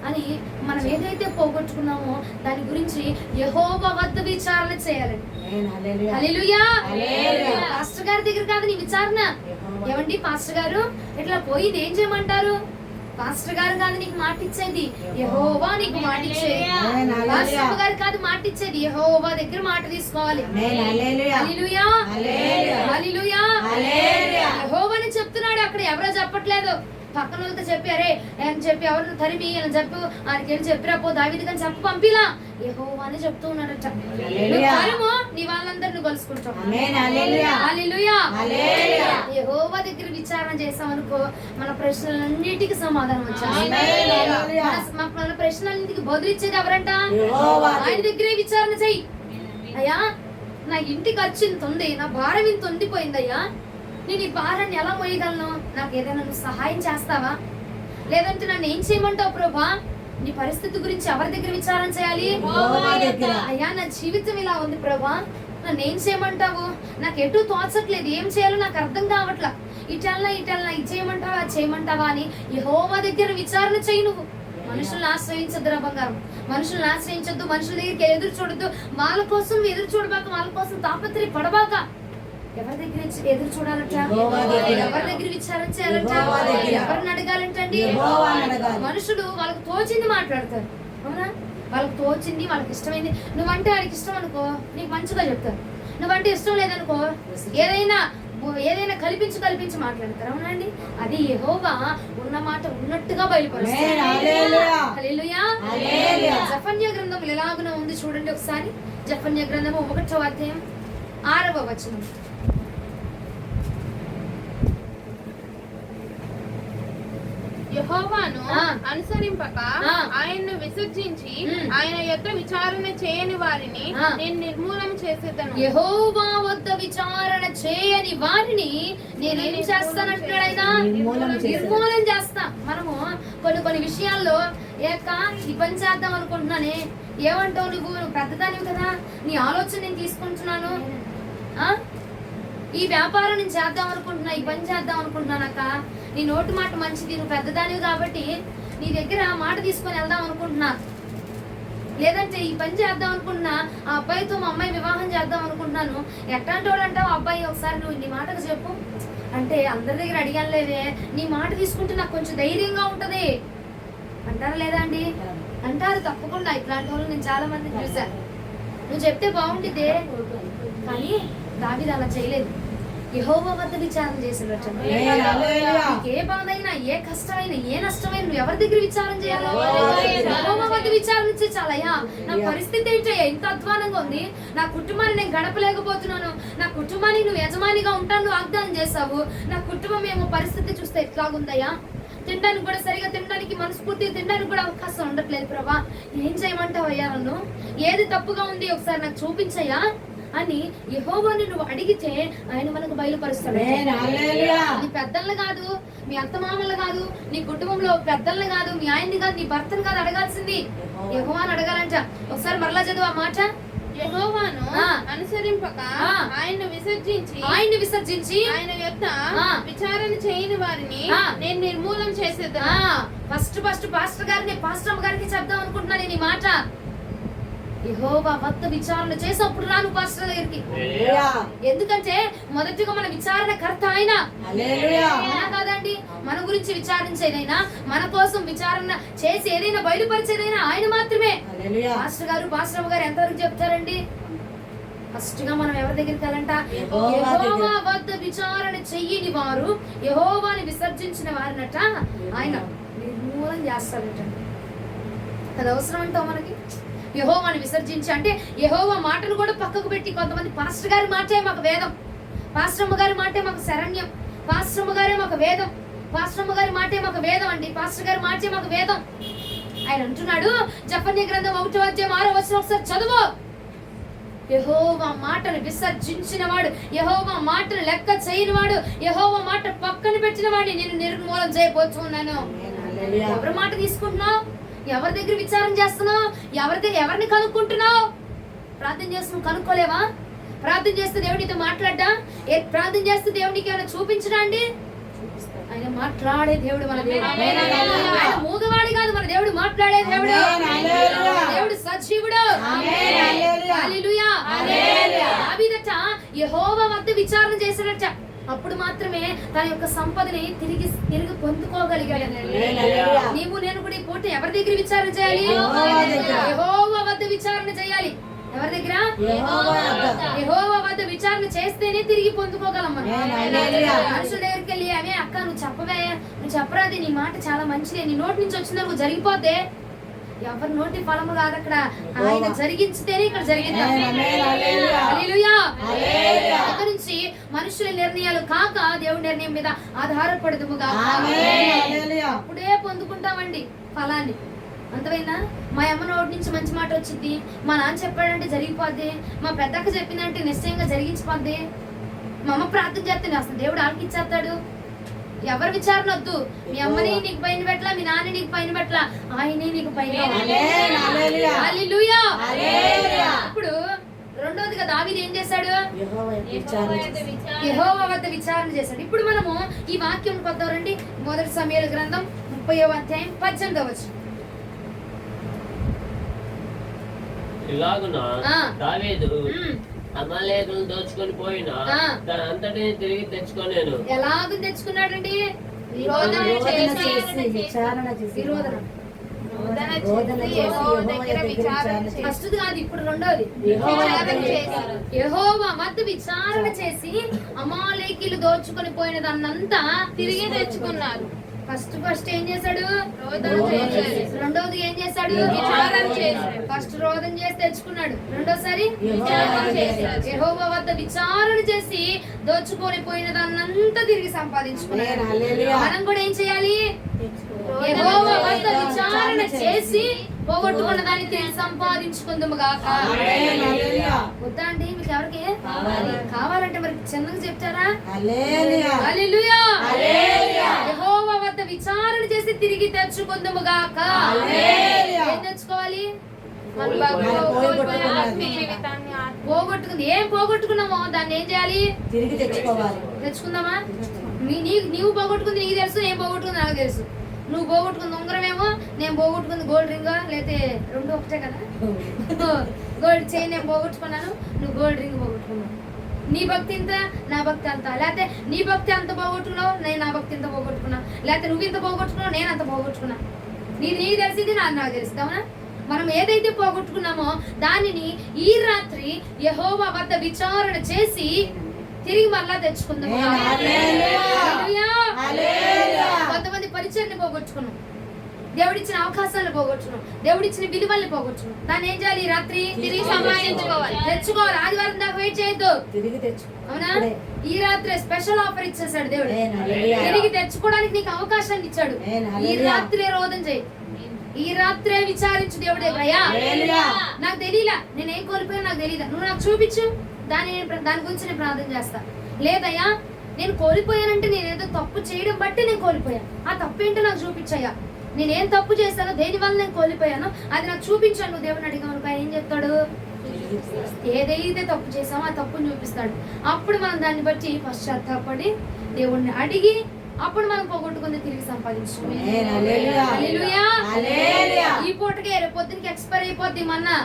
అని మనం ఏదైతే పోగొట్టుకున్నామో దాని గురించి యెహోవా వద్ద విచారణ చేయాలి. హల్లెలూయా. పాస్టర్ గారి దగ్గర కాదు నీ విచారణ. ఏమండి పాస్టర్ గారు ఇట్లా పోయింది, ఏం చేయమంటారు? పాస్టర్ గారు కాదు నీకు మాట ఇచ్చేది, యెహోవా నీకు మాట ఇచ్చేది. పాస్టర్ గారు కాదు మాట ఇచ్చేది, యెహోవా దగ్గర మాట తీసుకోవాలి. హల్లెలూయా, హల్లెలూయా. యెహోవాని చెప్తున్నాడు అక్కడ, ఎవరో చెప్పట్లేదు. పక్కన వాళ్ళతో చెప్పి అరే అని చెప్పి ఎవరిని తరిమి అని చెప్పు, ఆయనకి వెళ్ళి చెప్పిరా పో దావీదు అని చెప్పి పంపిలా, యెహోవాని చెప్తూ ఉన్నాడట. తరుము నీ వాళ్ళందరిని కలుసుకుంటాం. హల్లెలూయా. యెహోవా దగ్గర విచారణ చేసాం అనుకో, మన ప్రశ్నలన్నిటికీ సమాధానం వచ్చేది. మన ప్రశ్నలన్నిటికీ బదులిచ్చేది ఎవరంట? ఆయన దగ్గరే విచారణ చెయ్యి. అయ్యా నా ఇంటి ఖర్చు ఇంత ఉంది, నా భారం ఇంత ఉండిపోయిందయ్యా, నేను ఈ భారాన్ని ఎలా మోయగలను? నాకు ఏదైనా నువ్వు సహాయం చేస్తావా? లేదంటే నన్ను ఏం చేయమంటావు ప్రభా? నీ పరిస్థితి గురించి ఎవరి దగ్గర విచారణ చేయాలి? అయ్యా నా జీవితం ఇలా ఉంది ప్రభా, నన్ను ఏం చేయమంటావు? నాకు ఎటు తోచట్లేదు, ఏం చేయాలో నాకు అర్థం కావట్లా, ఇటల్లా ఇది చేయమంటావా అది చేయమంటావా అని యెహోవా దగ్గర విచారణ చేయి. నువ్వు మనుషులను ఆశ్రయించద్దు రా బంగారం, మనుషులను ఆశ్రయించొద్దు, మనుషుల దగ్గరికి ఎదురు చూడద్దు, వాళ్ళ కోసం ఎదురు చూడబాక, వాళ్ళ కోసం తాపత్రయ పడబాక. ఎవరి దగ్గర ఎదురు చూడాలంట? ఎవరి దగ్గర విచారణ చేయాలంట? ఎవరిని అడగాలంటండి? మనుషులు వాళ్ళకి తోచింది మాట్లాడతారు, అవునా? వాళ్ళకి తోచింది, వాళ్ళకి ఇష్టమైంది. నువ్వంటే వాడికి ఇష్టం అనుకో, నీకు మంచిగా చెప్తారు. నువ్వంటే ఇష్టం లేదనుకో, ఏదైనా కల్పించి మాట్లాడతారు, అవునండి? అది యెహోవా ఉన్న మాట ఉన్నట్టుగా బయలుపరుస్తాడు. హల్లెలూయా. జెఫన్యా గ్రంథం ఎలాగున ఉంది చూడండి ఒకసారి. జెఫన్యా గ్రంథము 1వ అధ్యాయం 6వ వచనం. యెహోవాను అనుసరింపక ఆయన్ను విసర్జించి ఆయన యొద్ద విచారణ చేయని వారిని నేను నిర్మూలన చేసేదను. యెహోవా వద్ద విచారణ చేయని వారిని నేను ఏం చేస్తానంటున్నాడు ఆయన? నిర్మూలన చేస్తా. మనము కొన్ని విషయాల్లో ఈ పని చేద్దాం అనుకుంటున్నానే, ఏమంటావు? నువ్వు పెద్దదానివి కదా, నీ ఆలోచన నేను తీసుకుంటున్నాను, ఈ వ్యాపారం నేను చేద్దాం అనుకుంటున్నా, ఈ పని చేద్దాం అనుకుంటున్నానక్క, నీ నోటి మాట మంచిది, నువ్వు పెద్దదానివి కాబట్టి నీ దగ్గర మాట తీసుకొని వెళ్దాం అనుకుంటున్నా, లేదంటే ఈ పని చేద్దాం అనుకుంటున్నా, ఆ అబ్బాయితో మా అమ్మాయి వివాహం చేద్దాం అనుకుంటున్నాను, ఎట్లాంటి వాడు అంటావు అబ్బాయి, ఒకసారి నువ్వు నీ మాటకు చెప్పు అంటే అందరి దగ్గర అడిగాను లేదే, నీ మాట తీసుకుంటే నాకు కొంచెం ధైర్యంగా ఉంటది అంటారా లేదా అండి? అంటారు తప్పకుండా. ఇట్లాంటి వాళ్ళు నేను చాలా మంది చూశాను. నువ్వు చెప్తే బాగుంటుంది, కానీ దావీదు అలా చేయలేదు. యెహోవా వద్ద విచారణ చేసినట్టు ఏ బాధ అయినా, ఏ కష్టమైనా, ఏ నష్టమైనా నువ్వు ఎవరి దగ్గర విచారం చేయాలో యెహోవా వద్ద విచారించే చాలయ్యా. నా పరిస్థితి ఏంటయ్యా, ఇంత అధ్వానంగా ఉంది, నా కుటుంబాన్ని నేను గడపలేకపోతున్నాను, నా కుటుంబానికి నువ్వు యజమానిగా ఉంటాను వాగ్దానం చేసావు, నా కుటుంబం ఏమో పరిస్థితి చూస్తే ఎట్లాగుందయ్యా, తినడానికి కూడా సరిగా తినడానికి, మనస్ఫూర్తిగా తినడానికి కూడా అవకాశం ఉండట్లేదు ప్రభా, ఏం చేయమంటావు అయ్యా, నన్ను ఏది తప్పుగా ఉంది ఒకసారి నాకు చూపించయ్యా అని యెహోవాని నువ్వు అడిగితే ఆయన మనకు బయలుపరుస్తాడు. నీ పెద్దలను కాదు, మీ అత్తమామలు కాదు, నీ కుటుంబంలో పెద్దలను కాదు, మీ ఆయన్ని కాదు, నీ భర్తను కాదు అడగాల్సింది, యెహోవాని అడగాలంట. ఒకసారి మరలా చదువు ఆ మాట. యెహోవాను అనుసరింపక ఆయన్ని విసర్జించి ఆయన యొక్క విచారణ చేయని వారిని నేను నిర్మూలన చేసేదా. ఫస్ట్ పాస్టర్ గారికి చెప్దాం అనుకుంటున్నాను నేను ఈ మాట. యెహోవా వద్ద విచారణ చేసి అప్పుడు రాను పాస్టర్ దగ్గరికి. ఎందుకంటే మొదటిగా మన విచారణ కర్త ఆయన కాదండి. మన గురించి విచారించేదైనా, మన కోసం విచారణ చేసి ఏదైనా బయలుపరిచేదైనా ఆయన మాత్రమే. పాస్టర్ గారు ఎంతవరకు చెప్తారండి? ఫస్ట్ గా మనం ఎవరి దగ్గరికి వెళ్ళంట, యెహోవా వద్ద విచారణ చెయ్యని వారు, యెహోవాని విసర్జించిన వారినట ఆయన నిర్మూలన చేస్తారట. అది అవసరం అంటావు మనకి? యెహోవాని విసర్జించి అంటే యెహోవా మాటను కూడా పక్కకు పెట్టి, కొంతమంది పాస్టర్ గారి మాటే మాకు వేదం, పాస్టమ్మ గారి మాటే మాకు శరణ్యం, పాస్టమ్మ గారే మాకు వేదం, పాస్టమ్మ గారి మాటే మాకు వేదం అండి, పాస్టర్ గారి మాటే మాకు వేదం. ఆయన అంటున్నాడు జెఫన్యా గ్రంథం 1వ అధ్యాయం 6వ వచనం ఒకసారి చదువు. యెహోవా మాటను విసర్జించిన వాడు, యెహోవా మాటను లెక్క చేయని వాడు, యెహోవా మాట పక్కన పెట్టిన వాడిని నేను నిర్మూలన చేయబోతున్నాను. ఎవరి మాట తీసుకుంటున్నావు? ఎవరి దగ్గర విచారం చేస్తున్నావు? ఎవరిని కనుక్కుంటున్నావు? ప్రార్థన చేస్తున్నావు, కనుక్కోలేవా? ప్రార్థన చేస్తే దేవుడితో మాట్లాడ్డా? ప్రార్థన చేస్తే దేవుడికి ఏమైనా చూపించడా అండి? ఆయన మాట్లాడే దేవుడు మన దేవుడు. ఆయన మూగవాడి కాదు, మన దేవుడు మాట్లాడే దేవుడు. దేవుడు సజీవుడు. హల్లెలూయా. దావీదట యెహోవా వద్ద విచారణ చేశాడట, అప్పుడు మాత్రమే తన యొక్క సంపదని తిరిగి పొందుకోగలిగాడు. నీవు నేను కూడా ఈ పూట ఎవరి దగ్గర విచారణ చేయాలి? యెహోవా వద్ద విచారణ చేయాలి. ఎవరి దగ్గర? యెహోవా వద్ద విచారణ చేస్తేనే తిరిగి పొందుకోగలం మనం. మనుషుల దగ్గరికి వెళ్ళి అవే అక్క నువ్వు చెప్పవే, నువ్వు చెప్పరాది, నీ మాట చాలా మంచిదే, నీ నోటి నుంచి వచ్చిందా నువ్వు జరిగిపోతే, ఎవరి నోటి ఫలము కాదు అక్కడ, ఆయన జరిగించితేనే ఇక్కడ జరిగింది. అక్కడి నుంచి మనుషుల నిర్ణయాలు కాక దేవుడి నిర్ణయం మీద ఆధారపడదుముగా అప్పుడే పొందుకుంటామండి ఫలాన్ని. అంతమైనా మా అమ్మ నోటి నుంచి మంచి మాట వచ్చింది, మా నాన్న చెప్పాడంటే జరిగిపోద్ది, మా పెద్దక్క చెప్పిందంటే నిశ్చయంగా జరిగించిపోద్ది, మా అమ్మ ప్రార్థన చేస్తే అసలు దేవుడు ఆలకిచ్చేస్తాడు. ఎవరి విచారణ వద్దు. మీ అమ్మని నీకు పైన పెట్టలా, మీ నాన్న నీకు పైన పెట్టలా, ఆయనే నీకు పైన. హల్లెలూయా. ఇప్పుడు రెండోదిగా దావీదు ఏం చేశాడు? యెహోవా వద్ద విచారణ చేశాడు. ఇప్పుడు మనము ఈ వాక్యం కొద్దారండి. 1 సమూయేలు గ్రంథం 30వ అధ్యాయం 18వ వచనం. ఇలాగున దావీదు అమాలేకులను దోచుకొని పోయినా దాని అంతటిని తిరిగి తెచ్చుకోలేను. ఎలాగ తెచ్చుకున్నాడండి? ఫస్ట్ కాదు, ఇప్పుడు రెండోది. యెహోవా వద్ద విచారణ చేసి అమాలేకీలు దోచుకొని పోయిన దాన్నంతా తిరిగి తెచ్చుకున్నారు. ఫస్ట్ ఏం చేశాడు? రెండోది ఏం చేశాడు? ఫస్ట్ రోదన చేసి తెచ్చుకున్నాడు. రెండోసారి యెహోవా వద్ద విచారణ చేసి దోచుకొని పోయిన దాన్నంతా తిరిగి సంపాదించుకున్నాడు. మనం కూడా ఏం చేయాలి? యెహోవా వద్ద విచారణ చేసి పోగొట్టుకున్న దాన్ని తిరిగి సంపాదించుకుందాము గాక. వద్దా అండి? మీకు ఎవరికి కావాలంటే మరి చిన్నగా చెప్తారా? హల్లెలూయా. యెహోవా వద్ద విచారణ చేసి తిరిగి తెచ్చుకుందాము గాక. ఏం తెచ్చుకోవాలి? మన కోల్పోయిన ఆత్మీయ జీవితాన్ని పోగొట్టుకుంది. ఏం పోగొట్టుకున్నామో దాన్ని ఏం చేయాలి? తిరిగి తెచ్చుకోవాలి. తెచ్చుకుందామా? నీవు పోగొట్టుకుంది నీకు తెలుసు, నేను పోగొట్టుకుంది నాకు తెలుసు. నువ్వు పోగొట్టుకుంది ఉంగరమేమో, నేను పోగొట్టుకుంది గోల్డ్ రింగ్, లేకపోతే రెండు ఒకటే కదా. గోల్డ్ చైన్ నేను పోగొట్టుకున్నాను, నువ్వు గోల్డ్ రింగ్ పోగొట్టుకున్నావు. నీ భక్తి ఇంత, నా భక్తి అంత. లేకపోతే నీ భక్తి అంత పోగొట్టుకున్నావు, నేను నా భక్తి ఇంత పోగొట్టుకున్నా. లేకపోతే నువ్వు ఇంత పోగొట్టుకున్నావు, నేను అంత పోగొట్టుకున్నా. నీకు తెలిసింది, నాకు తెలుస్తుంది. అవునా? మనం ఏదైతే పోగొట్టుకున్నామో దానిని ఈ రాత్రి యెహోవా వద్ద విచారణ చేసి తిరిగి మరలా తెచ్చుకుందాం. కొంతమంది పరిచయాన్ని పోగొట్టుకున్నాం, దేవుడిచ్చిన అవకాశాలను పోగొట్టుకున్నాం, దేవుడిచ్చిన విలువల్ని పోగొట్టుకున్నాం. దాన్ని ఏం చేయాలి? ఈ రాత్రి తిరిగి సంపాదించుకోవాలి, తెచ్చుకోవాలి. ఆదివారం దాకా వెయిట్ చేయొద్దు. అవునా? ఈ రాత్రి స్పెషల్ ఆఫర్ ఇచ్చేసాడు దేవుడు. తిరిగి తెచ్చుకోవడానికి నీకు అవకాశాన్ని ఇచ్చాడు. ఈ రాత్రి రోదన చేయి, ఈ రాత్రే విచారించు. దేవుడే భయ్యా నాకు తెలియలా, నేనేం కోల్పోయాను నాకు తెలియదా, నువ్వు నాకు చూపించు, దాని గురించి నేను ప్రార్థన చేస్తా. లేదయ్యా నేను కోల్పోయానంటే నేనేదో తప్పు చేయడం బట్టి నేను కోల్పోయాను, ఆ తప్పు ఏంటో నాకు చూపించయ్యా. నేనేం తప్పు చేశానో, దేని వల్ల నేను కోల్పోయానో అది నాకు చూపించాను. నువ్వు దేవుని అడిగాను, ఆయన ఏం చెప్తాడు? ఏదైతే తప్పు చేసామో ఆ తప్పుని చూపిస్తాడు. అప్పుడు మనం దాన్ని బట్టి పశ్చాత్తాపడి దేవుణ్ణి అడిగి అప్పుడు మనం పోగొట్టుకుంది తిరిగి సంపాదించుకోవాలి. ఈ పూటకి రేపు పొద్దునకి ఎక్స్పైర్ అయిపోద్ది మన్నా,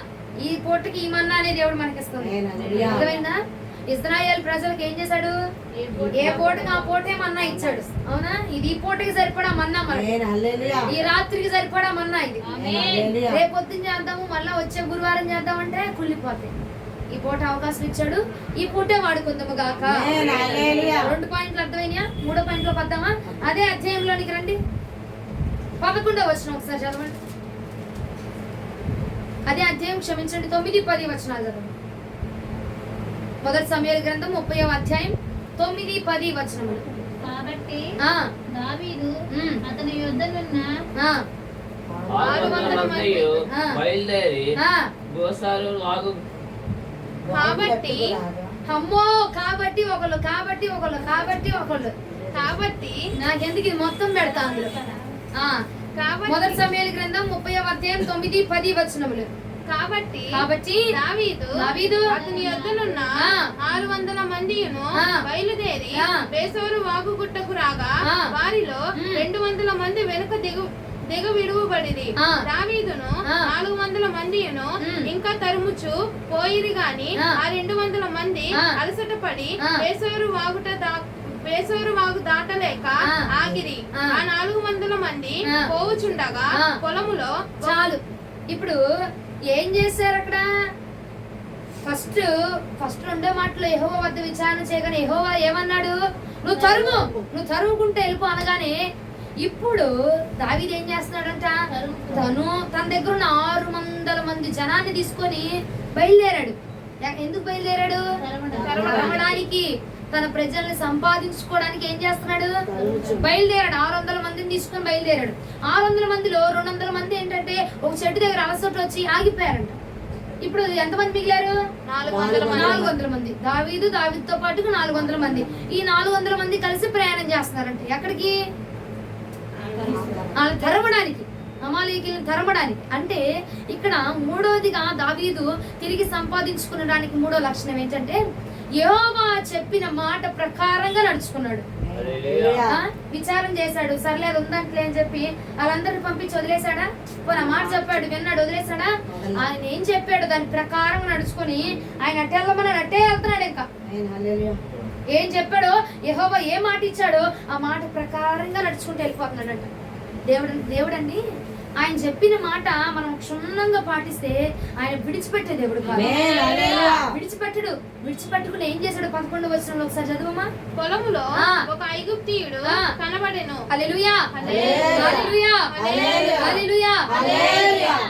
ఈ పూటకి ఈ మన్నా అనేది దేవుడు మనకి ఇస్తుంది. అర్థమైందా? ఇశ్రాయేల్ ప్రజలకు ఏం చేశాడు? ఏ పూటకి ఆ పూటే మన్నా ఇచ్చాడు. అవునా? ఇది ఈ పూటకి సరిపడా మన్నా, మరి ఈ రాత్రికి సరిపడా మన్నా. ఇది రేపు పొద్దున చేద్దాము, మళ్ళా వచ్చే గురువారం చేద్దామంటే కుళ్ళిపోతాయి. ఈ పూట అవకాశం ఇచ్చాడు, ఈ పూటే వాడుకుందాము గాక. 2 పాయింట్లు అర్థమైనా? 3వ పాయింట్లో పద్దామా? అదే అధ్యాయంలోనికి రండి. 11వ వచనం ఒకసారి చదవండి. అదే అధ్యాయం, క్షమించండి, 9, 10 వచనాలు చదవండి. మొదటి సమూయేలు గ్రంథం 30వ అధ్యాయం 9, 10 వచనములు. కాబట్టి దావీదు అతని యుద్ధనున్న 600 మంది బయలుదేరి గోసారు వాగు. కాబట్టి అమ్మో, కాబట్టి ఒకళ్ళు నాకెందుకు ఇది మొత్తం పెడతా అందులో. మొదటి సమూయేలు గ్రంథం 30వ అధ్యాయం 9, 10 వచనములు. కాబట్టి దావీదు అతని యొద్దనున్న 600 మందియును బయలుదేరి బేసోరు వాగుగుట్టకు రాగా వారిలో 200 మంది వెనుక దిగ విడువబడిరి. దావీదును 400 మందియును ఇంకా తరుముచు పోయిరి గాని ఆ 200 మంది అలసట పడి బేసోరు వాగు దాటలేక ఆగిరి. ఆ 400 మంది పోవుచుండగా పొలములో. చాలు. ఇప్పుడు ఏం చేశారు అక్కడ? ఫస్ట్ రెండో మాటలో యెహోవా వద్ద విచారణ చేయగానే యెహోవా ఏమన్నాడు? నువ్వు తరుముకుంటే వెళ్ళిపో అనగానే ఇప్పుడు దావీదు ఏం చేస్తున్నాడంట? తన దగ్గర ఉన్న 600 మంది జనాన్ని తీసుకొని బయలుదేరాడు. ఎందుకు బయలుదేరాడు? తరమడానికి, తన ప్రజల్ని సంపాదించుకోవడానికి ఏం చేస్తున్నాడు? బయలుదేరాడు. 600 మందిని తీసుకొని బయలుదేరాడు. 600 మందిలో 200 మంది ఏంటంటే ఒక చెట్టు దగ్గర అలసట వచ్చి ఆగిపోయారంట. ఇప్పుడు ఎంతమంది మిగిలారు? 400 మంది. దావీదుతో పాటు 400 మంది. ఈ 400 మంది కలిసి ప్రయాణం చేస్తున్నారంట. ఎక్కడికి? తరమడానికి, అమాలేకీయులను తరమడానికి. అంటే ఇక్కడ మూడవదిగా దావీదు తిరిగి సంపాదించుకునడానికి మూడో లక్షణం ఏంటంటే యెహోవా చెప్పిన మాట ప్రకారంగా నడుచుకున్నాడు. విచారం చేశాడు. సర్లే అది ఉందంటలే అని చెప్పి వాళ్ళందరిని పంపించి వదిలేశాడా? పోనీ ఆ మాట చెప్పాడు, విన్నాడు, వదిలేశాడా? ఆయన ఏం చెప్పాడు దాని ప్రకారంగా నడుచుకొని ఆయన అట్టే వెళ్ళమన్నాడు, అట్టే వెళ్తున్నాడు. ఇంకా ఏం చెప్పాడో, యెహోవా ఏ మాట ఇచ్చాడో ఆ మాట ప్రకారంగా నడుచుకుంటూ వెళ్ళిపోతున్నాడంట. దేవుడండి ఆయన చెప్పిన మాట మనం క్షుణ్ణంగా పాటిస్తే ఆయన విడిచిపెట్టే దేవుడు కాదు. విడిచిపెట్టుకుని ఏం చేశాడు? 11వ వచనంలో ఒకసారి చదువమ్మా. పొలములో ఒక ఐగుప్తీయుడు కనబడెను. హల్లెలూయా, హల్లెలూయా, హల్లెలూయా.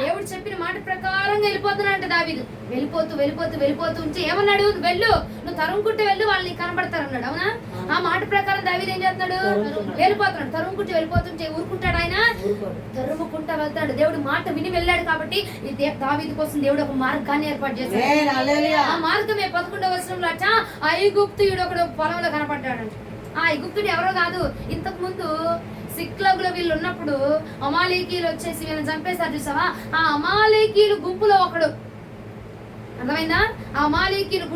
దేవుడు చెప్పిన మాట ప్రకారంగా వెళ్ళిపోతున్నాడంట దావీదు. వెళ్ళిపోతూ ఉంటే ఏమన్నాడు? వెళ్ళు, నువ్వు తరుముకుంటే వెళ్ళు, వాళ్ళని కనబడతారు అన్నాడు. అవునా? ఆ మాట ప్రకారం దావీదు ఏం చేస్తున్నాడు? వెళ్ళిపోతున్నాడు. తరుముకుంటే వెళ్ళిపోతుంటే ఊరుకుంటాడు ఆయన? తరుముకుంటా వెళ్తాడు. దేవుడు మాట విని వెళ్ళాడు కాబట్టి దావీదు కోసం దేవుడు ఒక మార్గాన్ని ఏర్పాటు చేశాడు. ఆ మార్గమే 11వ వచనంలో అట ఐగుప్తీయుడు ఒకడు పొలంలో కనపడ్డాడు. ఆ ఐగుప్తుడు ఎవరో కాదు, ఇంతకు ముందు సిక్లగులో వీళ్ళు ఉన్నప్పుడు అమాలేకీయులు వచ్చేసి వీళ్ళని చంపేశారు చూసావా. ఆ అమాలేకీయులు గుంపులో ఒకడు, అర్థమైందా, ఆ అమాలేకీయులు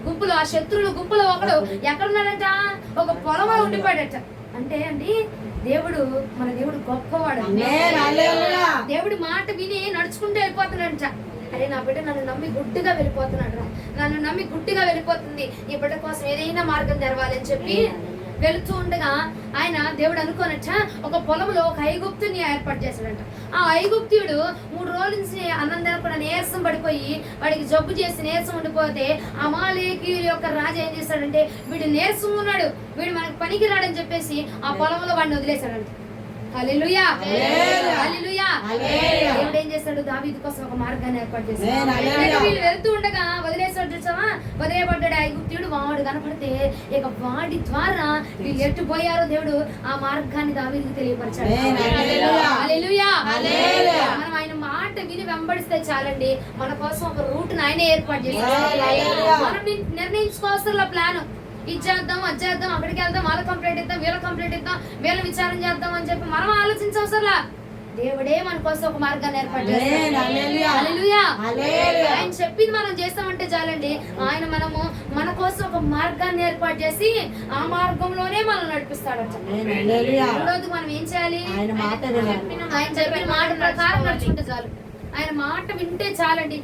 గుంపులో ఆ శత్రువుల గుంపులో ఒకడు ఎక్కడున్నాడట, ఒక పొలంలో ఉండిపోయాడట. అంటే అండి మన దేవుడు గొప్పవాడు. దేవుడి మాట విని నడుచుకుంటూ వెళ్ళిపోతున్నాడట. అరే నా బిడ్డ నన్ను నమ్మి గుడ్డిగా వెళ్ళిపోతున్నాడు, నన్ను నమ్మి గుడ్డిగా వెళ్ళిపోతుంది, ఈ బిడ్డ కోసం ఏదైనా మార్గం తెరవాలని చెప్పి వెళుతూ ఉండగా దేవుడు అనుకోనచ్చ ఒక పొలంలో ఒక ఐగుప్తుని ఏర్పాటు చేశాడంట. ఆ ఐగుప్తుడు 3 రోజుల నుంచి అన్నం తినకుండా నీరసం పడిపోయి వాడికి జబ్బు చేసి నీరసం ఉండిపోతే అమాలేకీయుల యొక్క రాజు ఏం చేశాడంటే, వీడు నీరసం ఉన్నాడు, వీడు మనకి పనికి రాడని చెప్పేసి ఆ పొలంలో వాడిని వదిలేశాడంట. హల్లెలూయా, హల్లెలూయా. దేవుడు ఏం చేశాడు, దావీదు కోసం ఒక మార్గాన్ని ఏర్పాటు చేశాడు. వీళ్ళు వెళ్తూ ఉండగా వదిలేసాడు చూసావా, వదిలేయబడ్డాడు ఐగుప్తుడు. వాడు కనపడితే ఇక వాడి ద్వారా వీళ్ళు ఎట్టు పోయారో దేవుడు ఆ మార్గాన్ని దావీదుకు తెలియపరిచాడు. హల్లెలూయా. మనం ఆయన మాట విని వెంబడిస్తే చాలండి, మన కోసం ఒక రూట్ ఆయన ఏర్పాటు చేశాడు. మనం నిర్ణయించుకోవాల్సిన ప్లాన్ ఇది చేద్దాం, అది చేద్దాం, అక్కడికి వెళ్దాం, వాళ్ళ కంప్లైంట్ ఇద్దాం, వీళ్ళ కంప్లైంట్ ఇద్దాం, వీళ్ళ విచారం చేద్దాం అని చెప్పి మనం ఆలోచించవసరంలా. దేవుడే మన కోసం ఒక మార్గాన్ని ఏర్పాటు చేస్తాడు. హల్లెలూయా. ఆయన చెప్పింది మనం చేస్తామంటే చాలండి, ఆయన మన కోసం ఒక మార్గాన్ని ఏర్పాటు చేసి ఆ మార్గంలోనే మనం నడిపిస్తాడట. రోజు మనం ఏం చేయాలి, ఆయన చెప్పిన మాట ప్రకారం నడుచుకుంటే చాలు. ఆయన మాట వింటే చాలండి,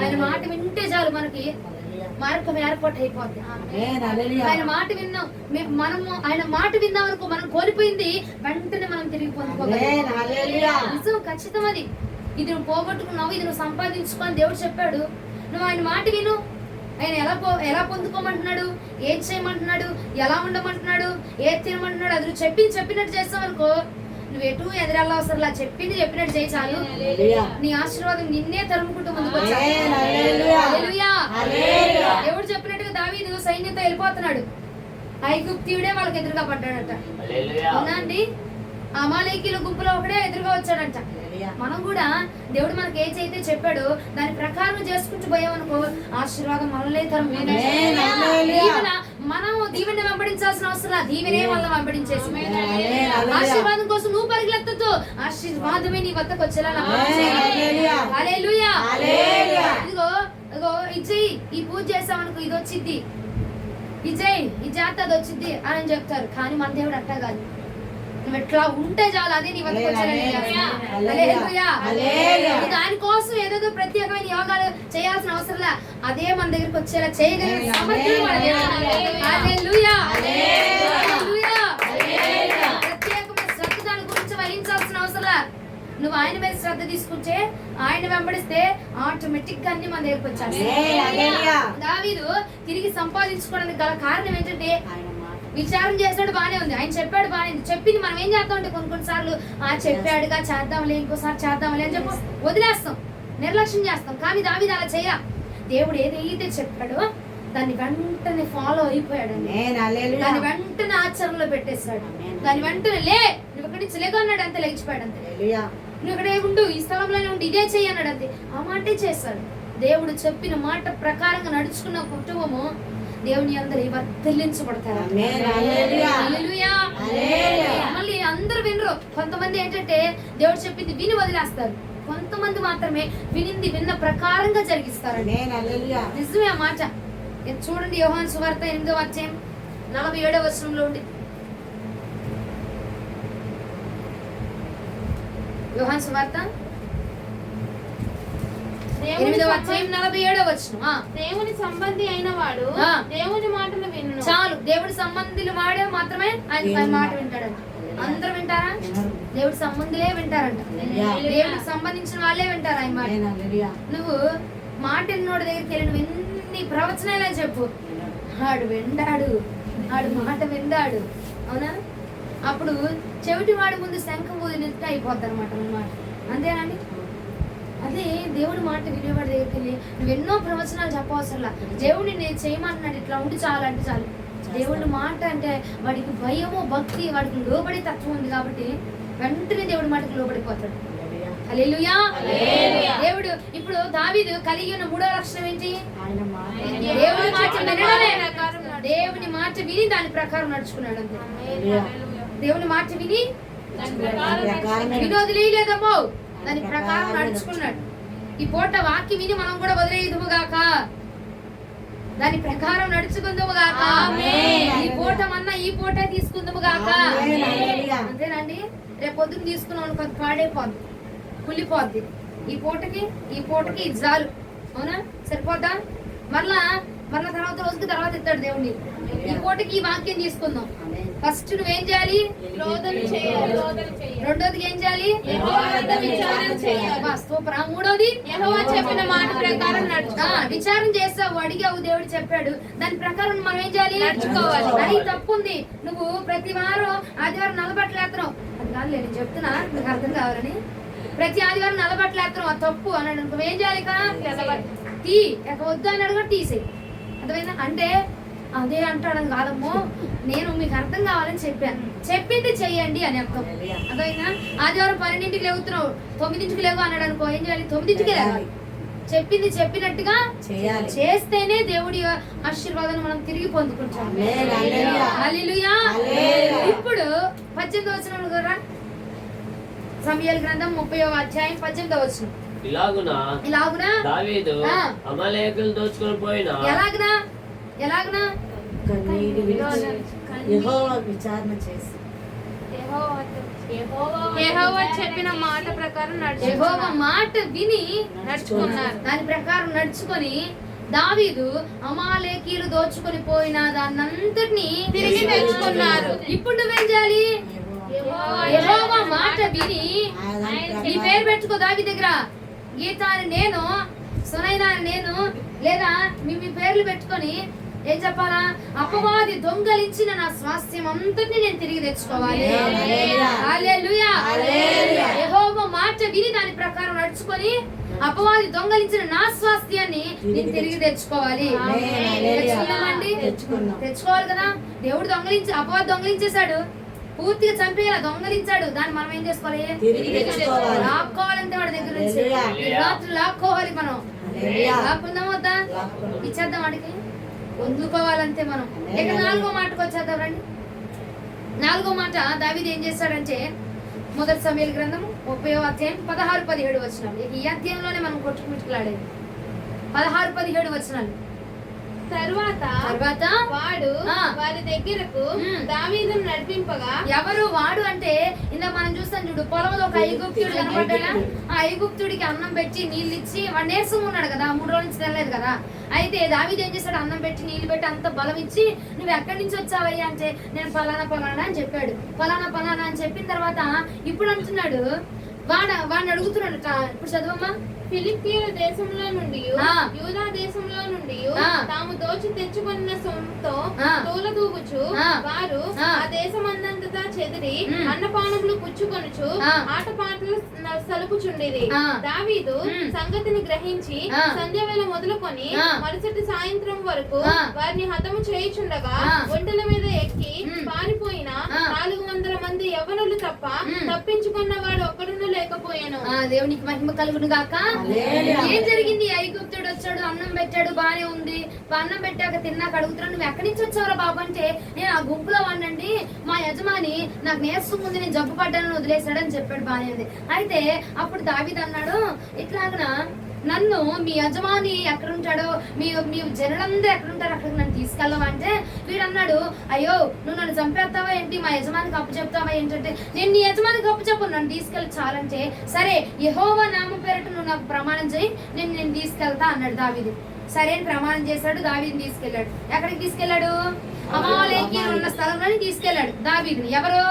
ఆయన మాట వింటే చాలు, మనకి మార్గం ఏర్పాటు అయిపోద్ది. ఆయన మాట విన్నాం, మనము ఆయన మాట విన్నాం అనుకో, మనం కోల్పోయింది వెంటనే మనం తిరిగి పొందుకోగలం. నిజం, ఖచ్చితం అది. ఇది నువ్వు పోగొట్టుకున్నావు, ఇది నువ్వు సంపాదించుకోని దేవుడు చెప్పాడు. నువ్వు ఆయన మాట విను. ఆయన ఎలా పొందుకోమంటున్నాడు, ఏం చేయమంటున్నాడు, ఎలా ఉండమంటున్నాడు, ఏది తినమంటున్నాడు, అది నువ్వు చెప్పినట్టు చేస్తావు అనుకో, నువ్వు ఎటు ఎదురెళ్ళ అవసరంలా, చెప్పినట్టు చేయి చాలు. నీ ఆశీర్వాదం నిన్నే తరుముకుంటూ ముందుకు వచ్చాడు. దేవుడు చెప్పినట్టుగా దావీదు సైన్యంతో వెళ్ళిపోతున్నాడు, ఐగుప్తీయుడే వాళ్ళకి ఎదురుగా పడ్డాడట. అవునా అండి, అమాలేకీయుల గుంపులో ఒకడే ఎదురుగా వచ్చాడంట. మనం కూడా దేవుడు మనకి ఏ చేయితే చెప్పాడో దాని ప్రకారం చేసుకుంటూ పోయామనుకో, ఆశీర్వాదం మనలే తరం. మనం దీవెని వెంబడించాల్సిన అవసరం, దీవెనే వాళ్ళని వెంబడించేసి ఆశీర్వాదం కోసం నువ్వు పరిగెత్తద్దు, ఆశీర్వాదమే నీ వద్దకు వచ్చేలా. హల్లెలూయా. ఇదిగో ఇజ్జయి, ఈ పూజ చేసామనుకో ఇది వచ్చిద్ది, ఇజ్జయి ఈ జాత అది వచ్చిద్ది అని చెప్తారు. కానీ మన దేవుడు అట్టా కాదు, నువ్వు ఎట్లా ఉంటే చాలు అదే నీ వద్దకు వచ్చేలా. దానికోసం ఏదేదో ప్రత్యేకమైన యోగాలు చేయాల్సిన అవసరంలా, అదే మన దగ్గరికి వచ్చేలా చేయగలిగిన సామర్థ్యం మన దేవుడు. హల్లెలూయా. ప్రత్యేకమైన శ్రద్ధ దాని గురించి వహించాల్సిన అవసరంలా. నువ్వు ఆయన మీద శ్రద్ధ తీసుకుంటే, ఆయన వెంబడిస్తే ఆటోమేటిక్ గా అన్ని మన దగ్గరికి వచ్చాయి. దావీదు తిరిగి సంపాదించుకోవడానికి గల కారణం ఏంటంటే, విచారం చేసాడు బానే ఉంది, ఆయన చెప్పాడు బానే ఉంది, చెప్పింది మనం ఏం చేస్తాం అంటే కొన్నిసార్లు చెప్పాడుగా చేద్దాంలే, ఇంకోసారి చేద్దాంలే అని చెప్పి వదిలేస్తాం, నిర్లక్ష్యం చేస్తాం. కానీ దావీదు అలా చేయ, దేవుడు ఏదైతే చెప్పాడో దాన్ని వెంటనే ఫాలో అయిపోయాడు, దాన్ని వెంటనే ఆచరణలో పెట్టేశాడు. దాని వెంటనే నువ్వు ఇక్కడి నుంచి లేక అన్నాడు, అంతే లేచిపోయాడు. అంతే, నువ్వు ఇక్కడే ఉండు, ఈ స్థలంలోనే ఉండి ఇదే చెయ్యి అన్నాడు. అంతే, ఆ మాటే చేశాడు. దేవుడు చెప్పిన మాట ప్రకారంగా నడుచుకున్న కుటుంబము దేవుని అందరూ వర్ధిల్లించబడతారు. మళ్ళీ అందరూ వినరు. కొంతమంది ఏంటంటే దేవుడు చెప్పింది విని వదిలేస్తారు, కొంతమంది మాత్రమే విన్న ప్రకారంగా జరిగిస్తారు. నిజమే ఆ మాట. చూడండి, యోహాను సువార్త 8వ అధ్యాయం 47వ వచనంలో ఉండి, యోహాను సువార్త 8వ అధ్యాయం 47వ వచనం. దేవుని సంబంధి అయిన వాడు దేవుని మాటలు విను. చాలు, దేవుడి సంబంధులు వాడే మాత్రమే ఆయన మాట వింటాడంట. అందరూ వింటారా? దేవుడి సంబంధులే వింటారంట, దేవుడికి సంబంధించిన వాళ్ళే వింటారు ఆయన మాట. నువ్వు మాట విన్నోడి దగ్గరికి వెళ్ళి నువ్వు ఎన్ని ప్రవచనాలే చెప్పు, ఆడు వింటాడు, ఆడు మాట వింటాడు. అవునా? అప్పుడు చెవిటి వాడి ముందు శంఖం ఊదినట్టు అయిపోద్ది అనమాట. అంతేనండి. అదే దేవుడి మాట వినేవాడి దగ్గరికి వెళ్ళి నువ్వు ఎన్నో ప్రవచనాలు చెప్పవసరంలా, దేవుడిని నేను చేయమంటున్నాడు, ఇట్లా ఉండి చాలు అంటే చాలు. దేవుడి మాట అంటే వాడికి భయము, భక్తి, వాడికి లోబడే తత్వం ఉంది కాబట్టి వెంటనే దేవుడి మాటకి లోబడిపోతాడు. హల్లెలూయా. దేవుడు ఇప్పుడు దావీదు కలిగి ఉన్న 3వ లక్షణం ఏంటి? దేవుడి మాట వినడమే. దేవుని మాట విని దాని ప్రకారం నడుచుకున్నాడు. అంతే. దేవుని మాట విని ప్రకారమే వినోదిలేదమ్మో దాని ప్రకారం నడుచుకున్నాడు. ఈ పూట వాక్యం విని మనం కూడా వదిలేదుము గాక, దాని ప్రకారం నడుచుకుందుము గాక. ఆమేన్. ఈ పూట మన్నా ఈ పూట తీసుకుందుము గాక. ఆమేన్. హల్లెలూయా. అంతేనండి. రేపు పొద్దున్న తీసుకున్నాం అనుకో పాడైపోద్ది, కుళ్ళిపోద్ది. ఈ పూటకి ఇది చాలు. అవునా? సరిపోద్దా? మరలా తర్వాత రోజుకి తర్వాత ఇస్తాడు దేవుడిని. ఈ పూటకి ఈ వాక్యం తీసుకుందాం. ఫస్ట్ నువ్వేం చేయాలి? రోదన చేయాలి. రెండోది ఏం చేయాలి? యెహోవా వద్ద విచారణ చేయాలి. స్తోత్రం. మూడోది యెహోవా చెప్పిన మాట ప్రకారం నడుచుకోవాలి. విచారం చేస్తావు, అడిగావు, దేవుడు చెప్పాడు, దాని ప్రకారం మనం ఏం చేయాలి? నడుచుకోవాలి. అది తప్పు ఉంది. నువ్వు ప్రతి వారం ఆదివారం నల్లబట్టలు వేస్తున్నావు. అది కాదు, నేను చెప్తున్నా నీకు అర్థం కావాలని. ప్రతి ఆదివారం నల్లబట్టలు వేస్తున్నావు, అది తప్పు అన్నాడు. నువ్వేం చేయాలి? తీ వద్దు అన్నాడు కూడా తీసేయి. అర్థమైందా? అంటే అదే అంటాడు కాదమ్మో, నేను మీకు అర్థం కావాలని చెప్పాను, చెప్పింది చెయ్యండి అని అర్థం. అర్థమైందా? ఆదివారం 12ంటికి లేవుతున్నావు, 9ంటికి లేవు అన్నాడు అనుకో, ఏం చేయాలి? 9ంటికి లేవాలి. చెప్పింది చెప్పినట్టుగా చేయాలి. చేస్తేనే దేవుడి ఆశీర్వాదాన్ని మనం తిరిగి పొందుకుంటాం. ఆమేన్. హల్లెలూయా. హల్లెలూయా. హల్లెలూయా. ఇప్పుడు 18వ వచనం కూడా సమూయేలు గ్రంథం 30వ అధ్యాయం 18వ వచనం. ఇలాగునా దావీదు అమాలేకులు దోచుకొని పోయిన ఎలాగునా కన్నీటి విడిచి యెహోవా విచారణ చేసి యెహోవా చెప్పిన మాట ప్రకారం యెహోవా నడుచుకున్నారు. మాట విని నడుచుకున్నారు. దాని ప్రకారం నడుచుకొని దావీదు అమాలేకీలు దోచుకొని పోయిన దాన్నంతటిని తిరిగి తెచ్చుకున్నారు. ఇప్పుడు నువ్వేం చేయాలి? యెహోవా మాట విని నీ పేరు పెట్టుకో దావీదు దగ్గర. గీత అని నేను, సునైనా అని నేను, లేదా మీ పేర్లు పెట్టుకొని ఏం చెప్పాలా? అపవాది దొంగలించిన నా స్వాస్థ్యం అంతటిని నేను తిరిగి తెచ్చుకోవాలి. హల్లెలూయా. యెహోవా మాట విని దాని ప్రకారం నడుచుకొని అపవాది దొంగలించిన నా స్వాస్థ్యాన్ని నేను తిరిగి తెచ్చుకోవాలి. తెచ్చుకున్నామండి? తెచ్చుకోవాలి కదా. దేవుడు అపవాది దొంగలించేశాడు, పూర్తిగా చంపేయాలి, దొంగలించాడు. దాన్ని మనం ఏం చేసుకోవాలి? లాక్కోవాలంటే వాడి దగ్గర నుంచి రాత్రి లాక్కోవాలి. మనం లాక్కుందాం వద్దా? ఇచ్చేద్దాం వాడికి, పొందుకోవాలంతే మనం. ఇక 4వ మాటకు వచ్చేద్దాం రండి. 4వ మాట దావీదు ఏం చేస్తాడంటే, మొదటి సమూయేలు గ్రంథం 30వ అధ్యాయం 16-17 వచనాలు. ఈ అధ్యాయంలోనే మనం కొట్టుకుమిట్టుకులాడేది 16-17 వచనాలు. తరువాత వాడు వారి దగ్గరకు దావీదును నడిపింపగా. ఎవరు వాడు అంటే ఇందాక మనం చూస్తాం చూడు, పొలంలో ఒక ఐగుప్తుడు కనబడ్డా. ఆ ఐగుప్తుడికి అన్నం పెట్టి నీళ్ళు ఇచ్చి వాడు నీరసంగా ఉన్నాడు కదా, 3 రోజుల నుంచి తినలేదు కదా. అయితే దావీదు ఏం చేశాడు? అన్నం పెట్టి నీళ్ళు పెట్టి అంత బలం ఇచ్చి, నువ్వు ఎక్కడి నుంచి వచ్చావయ్యా అంటే, నేను ఫలానా అని చెప్పాడు. ఫలానా అని చెప్పిన తర్వాత ఇప్పుడు అంటున్నాడు, వాడిని అడుగుతున్నాడు. ఇప్పుడు చదవమ్మా. ఫిలిప్పీయుల దేశంలో నుండి యూదా దేశంలో నుండి తాము దోచి తెచ్చుకున్న సొమ్ముతో తోలదూగుచు వారు ఆ దేశమందంతటా చెదిరి అన్నపానములు పుచ్చుకొనుచు ఆటపాటలు సలుపుచుండేది. దావీదు సంగతిని గ్రహించి సంధ్యావేళ మొదలుకొని మరుసటి సాయంత్రం వరకు వారిని హతము చేయుచుండగా ఒంటెల మీద ఎక్కి పారిపోయిన 400 మంది యవ్వనులు తప్ప తప్పించుకున్న వాడు ఒక్కడును లేకపోయాను. దేవునికి మహిమ కలుగును గాక. ఏం జరిగింది? ఐగుప్తుడు వచ్చాడు, అన్నం పెట్టాడు, బానే ఉంది. అన్నం పెట్టాక తిన్నాక అడుగుతున్నాడు, నువ్వు ఎక్కడి నుంచి వచ్చావురా బాబు అంటే, నేను ఆ గుంపులో వాడినండి, మా యజమాని నాకు నీరసం ఉంది, నేను జబ్బు పడ్డానని వదిలేశాడని చెప్పాడు. బానే ఉంది. అయితే అప్పుడు దావీదు అన్నాడు, ఇట్లాగనా నన్ను మీ యజమాని ఎక్కడుంటాడో, మీ జనులందరూ ఎక్కడుంటారో అక్కడికి నన్ను తీసుకెళ్ళవా అంటే, వీడు అన్నాడు, అయ్యో నువ్వు నన్ను చంపేస్తావా ఏంటి, మా యజమానికి అప్పు చెప్తావా ఏంటంటే, నేను నీ యజమానికి అప్పు చెప్పను, నన్ను తీసుకెళ్ళి చాలంటే, సరే యెహోవా నామం పేరట నువ్వు నాకు ప్రమాణం చేయి, నేను తీసుకెళ్తా అన్నాడు దావీదు. సరే అని ప్రమాణం చేశాడు. దావీదుని తీసుకెళ్లాడు. ఎక్కడికి తీసుకెళ్లాడు? అమాలేకీయులు ఉన్న స్థలంలోని తీసుకెళ్లాడు దావీదుని. ఎవరు?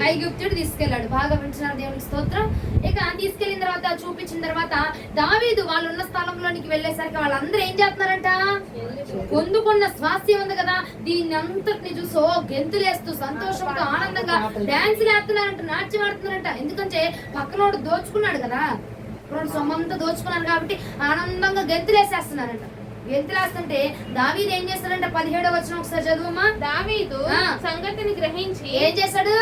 ఐగుప్తుడు తీసుకెళ్లాడు. బాగా వింటున్నారు, దేవునికి స్తోత్రం. ఇక తీసుకెళ్లిన తర్వాత చూపించిన తర్వాత దావీదు వాళ్ళు ఉన్న స్థలంలోనికి వెళ్ళేసరికి వాళ్ళందరూ ఏం చేస్తున్నారంట? పొందుకున్న స్వాస్థ్యం ఉంది కదా, దీన్ని అంతటిని చూసి గెంతులేస్తూ సంతోషంతో ఆనందంగా డాన్స్ వేస్తున్నారంట, నాట్యం ఆడుతున్నారంట. ఎందుకంటే పక్కనోడు దోచుకున్నాడు కదా, సొమ్మంతా దోచుకున్నాడు కాబట్టి ఆనందంగా గెంతులేసేస్తున్నారంట. గెంతులేస్తుంటే దావీదు ఏం చేస్తాడంటే 17వ వచనం ఒకసారి చదువమ్మా. దావీదు సంగతిని గ్రహించి ఏం చేశాడు?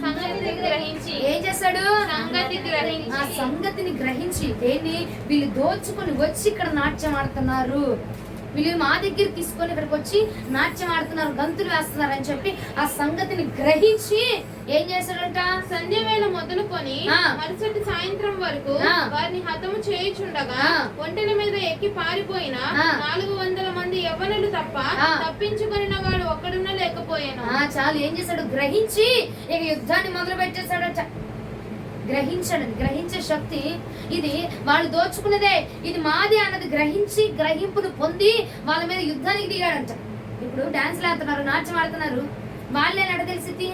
సంగతిని గ్రహించి దేన్ని? వీళ్ళు దోచుకుని వచ్చి ఇక్కడ నాట్యం ఆడుతున్నారు, వీళ్ళు మా దగ్గర తీసుకొని ఇక్కడికి వచ్చి నాట్యం ఆడుతున్నారు, గంతులు వేస్తున్నారు అని చెప్పి ఆ సంగతిని గ్రహించి ఏం చేశాడంట, సంధ్య వేళ మొదలుకొని ఆ. మరుసటి సాయంత్రం వరకు ఆ. వారిని హతము చేయుచుండగా ఆ. ఒంటెల మీద ఎక్కి పారిపోయిన ఆ. 400 మంది యవ్వనులు తప్ప ఆ. తప్పించుకొనిన వాడు ఒక్కడున్నా లేకపోయాను. చాలు ఏం చేశాడు, గ్రహించి ఇక యుద్ధాన్ని మొదలు పెట్టేశాడట. గ్రహించాడండి, గ్రహించే శక్తి ఇది. వాళ్ళు దోచుకున్నదే, ఇది మాది అన్నది గ్రహించి గ్రహింపును పొంది వాళ్ళ మీద యుద్ధానికి దిగాడంట. ఇప్పుడు డాన్స్ ఆడుతున్నారు, నాట్యం ఆడుతున్నారు, వాళ్ళేనట తెలిసింది.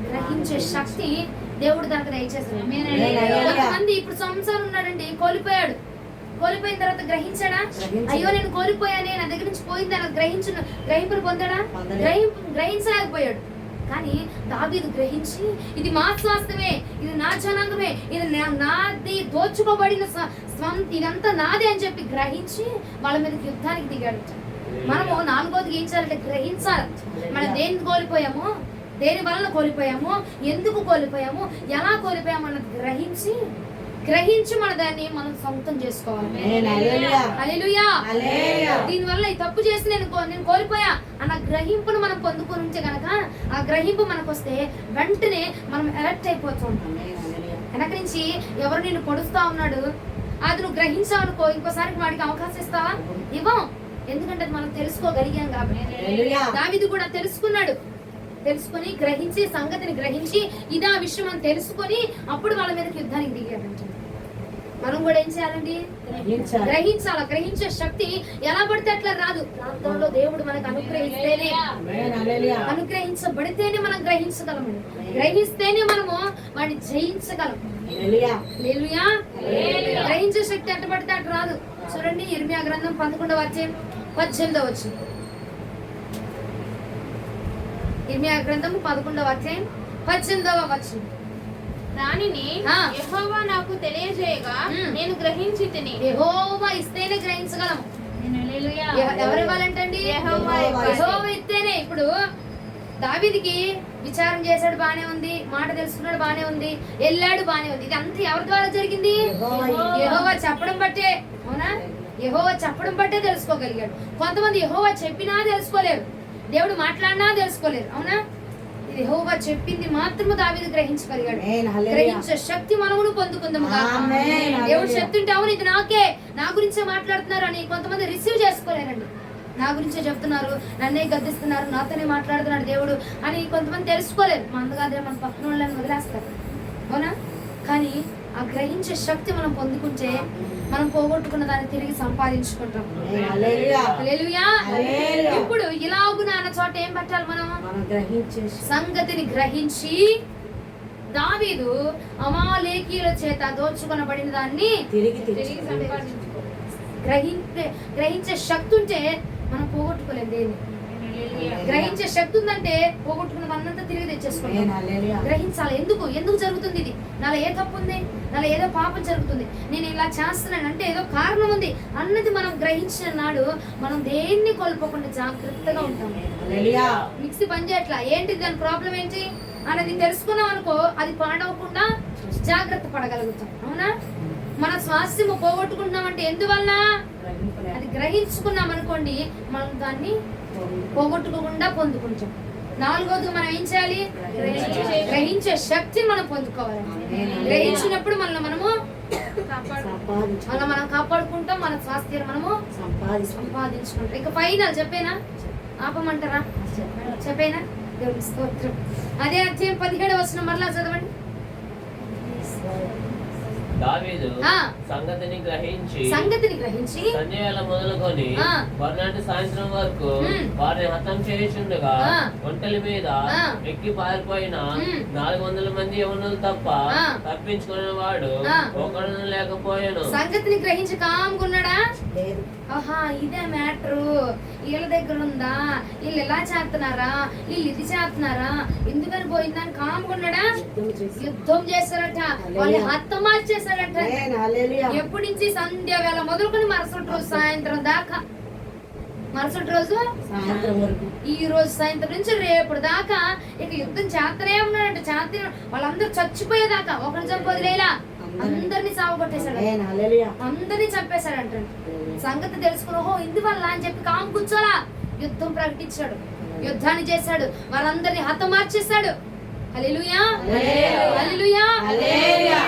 గ్రహించే శక్తి దేవుడు దానికి దయచేశాడు. కొంతమంది ఇప్పుడు సంసారం ఉన్నాడండి, కోల్పోయాడు. కోల్పోయిన తర్వాత గ్రహించాడా, అయ్యో నేను కోల్పోయానే, నా దగ్గర నుంచి పోయింది అని గ్రహింపును పొందాడా, గ్రహించలేకపోయాడు. కానీ దావీదు గ్రహించి ఇది మా స్వాస్థ్యమే, ఇది నా జనాంగమే, ఇది నాది దోచుకోబడిన ఇదంతా నాదే అని చెప్పి గ్రహించి వాళ్ళ మీద యుద్ధానికి దిగాడు. మనము 4వది ఏం చేయాలంటే గ్రహించాలి. మనం దేని కోల్పోయామో, దేని వలన కోల్పోయామో, ఎందుకు కోల్పోయామో, ఎలా కోల్పోయామో అన్నది గ్రహించి మన దాన్ని మనం సొంతం చేసుకోవాలి. హల్లెలూయా. దీని వల్ల ఈ తప్పు చేసి నేను కోల్పోయా అన్న గ్రహింపును మనం పొందుకొని ఉంటే గనక ఆ గ్రహింపు మనకు వస్తే వెంటనే మనం ఎలర్ట్ అయిపోతూ ఉంటాం. వెనక నుంచి ఎవరు నిన్ను పొడుస్తా ఉన్నాడు, అది నువ్వు గ్రహించావు అనుకో, ఇంకోసారి వాడికి అవకాశం ఇస్తావా? ఇవ్వం. ఎందుకంటే అది మనం తెలుసుకోగలిగాం కాబట్టి. దావీదు కూడా తెలుసుకొని గ్రహించి సంగతిని గ్రహించి ఇదా విషయం అని తెలుసుకొని అప్పుడు వాళ్ళ మీద యుద్ధానికి దిగాడంట. మనం కూడా ఏం చేయాలండి, గ్రహించాలి. గ్రహించే శక్తి ఎలా పడితే అట్లా రాదు. ప్రార్థనలో దేవుడు మనకు అనుగ్రహించబడితేనే మనం గ్రహించగలము, గ్రహిస్తేనే మనము వాడిని జయించగలం. హల్లెలూయా. గ్రహించే శక్తి అట్ట పడితే అట్లా రాదు. చూడండి ఇర్మియా గ్రంథం 11వ అధ్యాయం 18వ వచనం. ఇర్మియా గ్రంథం 11వ అధ్యాయం 18వ వచనం. దానిని యెహోవా నాకు తెలియజేయగా నేను గ్రహించి తిని. యెహోవా ఇస్తేనే గ్రహించగలం. ఎవరు ఇవ్వాలంటండి? యెహోవా ఇస్తేనే. ఇప్పుడు దావీదుకి విచారం చేశాడు, బానే ఉంది, మాట తెలుసుకున్నాడు, బానే ఉంది, వెళ్ళాడు, బానే ఉంది. ఇది అంతా ఎవరి ద్వారా జరిగింది? యెహోవా చెప్పడం బట్టే. అవునా? యెహోవా చెప్పడం బట్టే తెలుసుకోగలిగాడు. కొంతమంది యెహోవా చెప్పినా తెలుసుకోలేరు, దేవుడు మాట్లాడినా తెలుసుకోలేరు. అవునా? యెహోవా చెప్పింది మాత్రము దావీదు గ్రహించగలిగాడు. గ్రహించే శక్తి మనమును పొందుకుందాము. దేవుడు చెప్తుంటే అవును ఇది నాకే, నా గురించే మాట్లాడుతున్నారు అని కొంతమంది రిసీవ్ చేసుకోలేరండి. నా గురించే చెప్తున్నారు, నన్నే గద్దిస్తున్నారు, నాతోనే మాట్లాడుతున్నాడు దేవుడు అని కొంతమంది తెలుసుకోలేరు. మన అందుగానే మన పక్కన వాళ్ళని వదిలేస్తారు. అవునా? కానీ ఆ గ్రహించే శక్తి మనం పొందుకుంటే మనం పోగొట్టుకున్న దాన్ని తిరిగి సంపాదించుకుంటాం. హల్లెలూయా. ఇప్పుడు ఇలాగున అన్న చోట ఏం పెట్టాలి మనం? సంగతిని గ్రహించి దావీదు అమాలేకీయుల చేత దోచుకొనబడిన దాన్ని తిరిగి గ్రహించే శక్తి ఉంటే మనం పోగొట్టుకోలేం. దేని గ్రహించే శక్తి ఉందంటే పోగొట్టుకున్న అన్నంతా తిరిగి తెచ్చేసుకుంటాం. గ్రహించాలి. ఎందుకు జరుగుతుంది ఇది, నాలో ఏ తప్పు ఉంది, నాలో ఏదో పాపం జరుగుతుంది, నేను ఇలా చేస్తున్నాను అంటే ఏదో కారణం ఉంది అన్నది మనం గ్రహించిన నాడు మనం దేన్ని కోల్పోకుండా జాగ్రత్తగా ఉంటాం. మిక్సీ పని చేయట్లా, ఏంటి దాని ప్రాబ్లం ఏంటి అన్నది తెలుసుకున్నాం అనుకో, అది పాడవకుండా జాగ్రత్త పడగలుగుతాం. అవునా? మన స్వాస్థ్యము పోగొట్టుకుంటున్నామంటే ఎందువల్ల? అది గ్రహించుకున్నాం అనుకోండి, మనం దాన్ని పోగొట్టుకోకుండా పొందుకుంటాం. 4వది మనం ఏం చేయాలి? గ్రహించే శక్తిని మనం పొందుకోవాలి. గ్రహించినప్పుడు మనం కాపాడుకుంటాం, మన స్వాస్థ్యాన్ని మనము సంపాదించుకుంటాం. ఇక ఫైనల్ చెప్పేనా? ఆపమంటారా? చెప్పేనా? దేవుని స్తోత్రం. అదే అధ్యాయం 17వ వచనం మరలా చదవండి. దావీదు సంగతిని గ్రహించి సంధ్యవేళ మొదలుకొని మర్నాటి సాయంత్రం వరకు వారిని హతం చేయుచుండగా ఒంటెల మీద ఎక్కి పారిపోయిన 400 మంది యవ్వనులు తప్ప తప్పించుకునే వాడు ఒకడు లేకపోయాను. సంగతిని గ్రహించి కామ్గున్నాడా? ఆహా ఇదే మ్యాటరు, వీళ్ళ దగ్గర ఉందా, వీళ్ళు ఇలా చేస్తున్నారా, వీళ్ళు ఇది చేస్తున్నారా, ఎందుకని పోయిందని కామ్గున్నాడా? యుద్ధం చేశారట, వాళ్ళు హతమార్చేశారట. ఎప్పటి నుంచి? సంధ్య వేళ మొదలుకొని మరుసటి రోజు సాయంత్రం దాకా. మరుసటి రోజు ఈ రోజు సాయంత్రం నుంచి రేపు దాకా ఇక యుద్ధం చేస్తూనే ఉన్నాడంట. వాళ్ళందరూ చచ్చిపోయేదాకా ఒకరు చంపొదిలేలా. అందరినీ సావగొట్టేశాడు, ఆమేన్. హల్లెలూయా. అందరినీ చంపేశాడు అంటాడు. సంగతి తెలుసుకుని ఓహో ఇందువల్ల అని చెప్పి కాము కూర్చోలా, యుద్ధం ప్రకటించాడు, యుద్ధాన్ని చేశాడు, వారందరినీ హతమార్చేశాడు. హల్లెలూయా, హల్లెలూయా.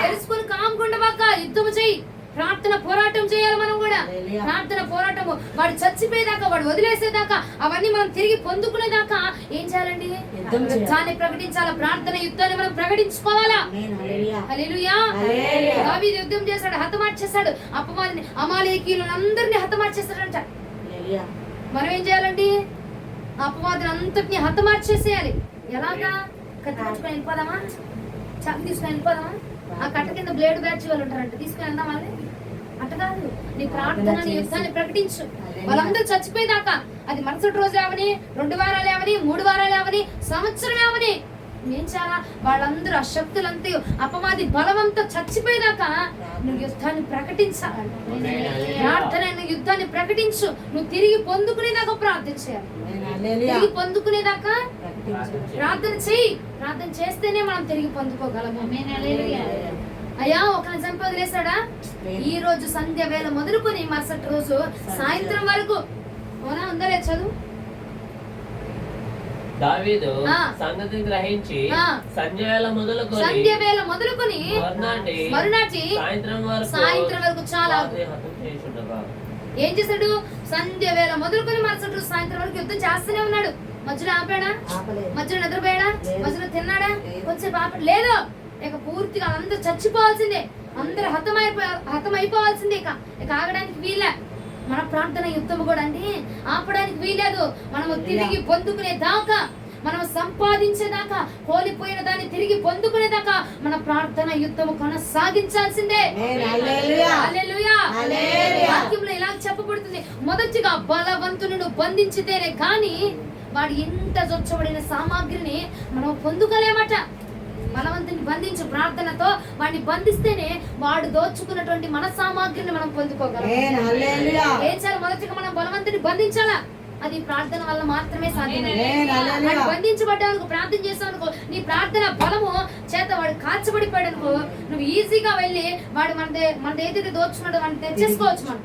తెలుసుకుని కాముకుండవాక యుద్ధం చేయి, ప్రార్థన పోరాటం చేయాలి. మనం కూడా ప్రార్థన పోరాటము, వాడు చచ్చిపోయేదాకా, వాడు వదిలేసేదాకా, అవన్నీ మనం తిరిగి పొందుకునేదాకా ఏం చేయాలండి? యుద్ధాన్ని ప్రకటించాలా, ప్రార్థన యుద్ధాన్ని మనం ప్రకటించుకోవాలా. హల్లెలూయా. దావీదు యుద్ధం చేశాడు, హతమార్చేశాడు, అపవాదిని అమాలేకీయులను అందరినీ హతమార్చేశాడంట. మనం ఏం చేయాలండి? అపవాదిని అంతటిని హతమార్చేసేయాలి. ఎలాగా? కత్తి పట్టుకొని వెళ్ళిపోదామా? చాకు తీసుకొని వెళ్ళిపోదామా? ఆ కట్ట కింద బ్లేడ్ బ్యాచ్ వాళ్ళు ఉంటారంట, తీసుకుని వెళ్దాం వాళ్ళని. అట్ట కాదు, నీ ప్రార్థన నీ యుద్ధాన్ని ప్రకటించు. వాళ్ళందరూ చచ్చిపోయేదాకా, అది మరుసటి రోజు ఏమని, 2 వారాలు ఏమని, 3 వారాలు ఏమని, సంవత్సరం ఏమని, ఏం చాలా వాళ్ళందరూ ఆ శక్తులంతా అపవాది బలవంతా చచ్చిపోయేదాకా నువ్వు యుద్ధాన్ని ప్రకటించాలి. ప్రార్థన యుద్ధాన్ని ప్రకటించు. నువ్వు తిరిగి పొందుకునేదాకా ప్రార్థన చేయాలి. తిరిగి పొందుకునేదాకా ప్రార్థన చెయ్యి. ప్రార్థన చేస్తేనే మనం తిరిగి పొందుకోగలము. అయ్యా ఒకరిని చంపి వదిలేశాడా? ఈ రోజు సంధ్య వేళ మొదలుకొని మరుసటి రోజు సాయంత్రం వరకు అవునా? ఉందా లేదు చదువు? దావీదు సంగతిని గ్రహించి సంధ్య వేళ మొదలుకొని మరునాటి సాయంత్రం వరకు చాలా ఏం చేశాడు? సంధ్య వేళ మొదలుకొని మరుసటి రోజు సాయంత్రం వరకు యుద్ధం చేస్తూనే ఉన్నాడు. మధ్యలో ఆపాడా? మధ్యలో నిద్రపోయాడా? మధ్యలో తిన్నాడా? కొంచెం ఆప లేదు. ఇక పూర్తిగా అందరూ చచ్చిపోవాల్సిందే, అందరూ హతమైపోవాల్సిందే. ఇక ఆగడానికి వీలే. మన ప్రార్థన యుద్ధం కూడా అండి ఆపడానికి వీలేదు. మనము తిరిగి పొందుకునే దాకా, మనం సంపాదించేదాకా, కోల్పోయిన దాన్ని తిరిగి పొందుకునేదాకా మన ప్రార్థన యుద్ధము కొనసాగించాల్సిందే. హల్లెలూయా. వాక్యంలో ఇలా చెప్పబడుతుంది, మొదటిగా బలవంతులను బంధించితేనే కానీ వాడు ఎంత చొచ్చబడిన సామాగ్రిని మనం పొందుకోలేమట. బలవంతుని బంధించు, ప్రార్థనతో వాడిని బంధిస్తేనే వాడు దోచుకున్నటువంటి మన సామాగ్రిని మనం పొందుకోగలం. ఏం చేయాలి? మొదటిగా మనం బలవంతుని బంధించాలా. అది ప్రార్థన వల్ల మాత్రమే సాధ్యం. వాడు బంధించబడ్డానుకో, ప్రార్థన చేసావు, నీ ప్రార్థన బలము చేత వాడు కాల్చబడిపోయాడు అనుకో, నువ్వు ఈజీగా వెళ్ళి వాడు మన ఏదైతే దోచుకున్నాడో వాడిని తెచ్చేసుకోవచ్చు మనం.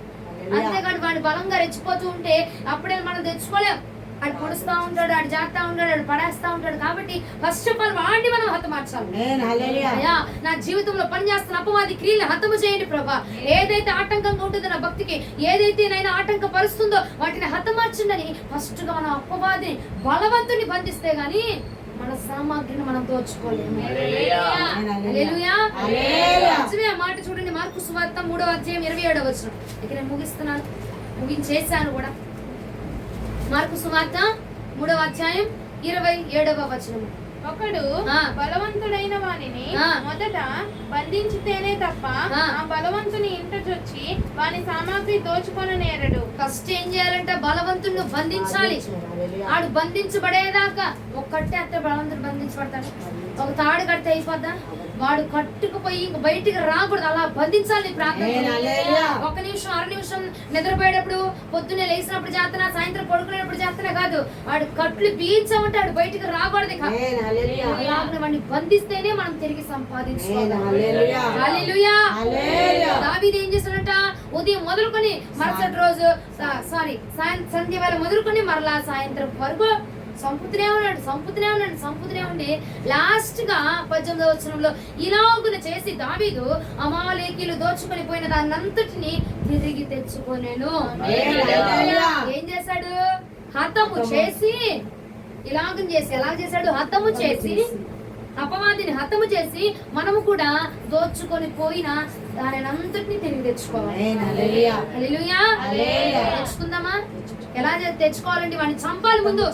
అంతేగాని వాడు బలంగా రెచ్చిపోతూ ఉంటే అప్పుడే మనం తెచ్చుకోలేం. ఆడు పొడుస్తా ఉంటాడు, ఆడు జాగ్తా ఉంటాడు, ఆడు పడేస్తా ఉంటాడు. కాబట్టి ఫస్ట్ ఆఫ్ ఆల్ వాడిని మనం హతమార్చాలి. అయ్యా నా జీవితంలో పనిచేస్తున్న అపవాది క్రియలు హతము చేయండి ప్రభా. ఏదైతే ఆటంకంగా ఉంటుందో నా భక్తికి, ఏదైతే నైనా ఆటంకపరుస్తుందో వాటిని హతమార్చండి. ఫస్ట్ గా మనం అపవాదిని బలవంతుని బంధిస్తే గాని మన సామాగ్రిని మనం దోచుకోలేము. హల్లెలూయా. నిజమే మాట చూడండి, మార్కు సువార్త 3వ అధ్యాయం 27వ వచనం. ఇక నేను ముగిస్తున్నాను, ముగించేశాను కూడా. మార్కు సువార్త 3వ అధ్యాయం 27వ వచనం. ఒకడు బలవంతుడైన వానిని మొదట బంధించితేనే తప్ప ఆ బలవంతుని ఇంట చొచ్చి వాని సామాగ్రి దోచుకొని నేరడు. ఫస్ట్ ఏం చేయాలంటే బలవంతుడిని బంధించాలి. ఆడు బంధించబడేదాకా ఒక్కటే అత్తే బలవంతుడు బంధించబడతాడు. ఒక తాడు కడితే అయిపోద్దా? వాడు కట్టుకుపోయి ఇంక బయటికి రాకూడదు, అలా బంధించాలి. ప్రార్థన 1 నిమిషం 6 నిమిషం నిద్రపోయేటప్పుడు, పొద్దున్నే లేచినప్పుడు చేస్తున్నా, సాయంత్రం పడుకునేటప్పుడు చేస్తున్నా కాదు. వాడు కట్లు బీచామంటే వాడు బయటికి రాకూడదు. వాడిని బంధిస్తేనే మనం తిరిగి సంపాదించుకోవాలి. హల్లెలూయా. దావీదు ఏం చేశాడంట? ఉదయం మొదలుకొని మరుసటి రోజు సంధ్య వేళ మొదలుకొని మరలా సాయంత్రం వరకు సంపుతూనే ఉండి లాస్ట్ గా 18వ వచనంలో ఇలాగున చేసి దావీదు అమాలేకీయులు దోచుకొని పోయిన దాన్నంతటిని తిరిగి తెచ్చుకొనెను. ఏం చేశాడు? హతము చేసి ఎలా చేశాడు? హతము చేసి, అపవాదిని హతము చేసి మనము కూడా దోచుకొని పోయిన దాని అంతటిని తిరిగి తెచ్చుకోవాలి. హల్లెలూయా. తెచ్చుకుందామా? ఎలా తెచ్చుకోవాలండి? వాడిని చంపాలి. ముందు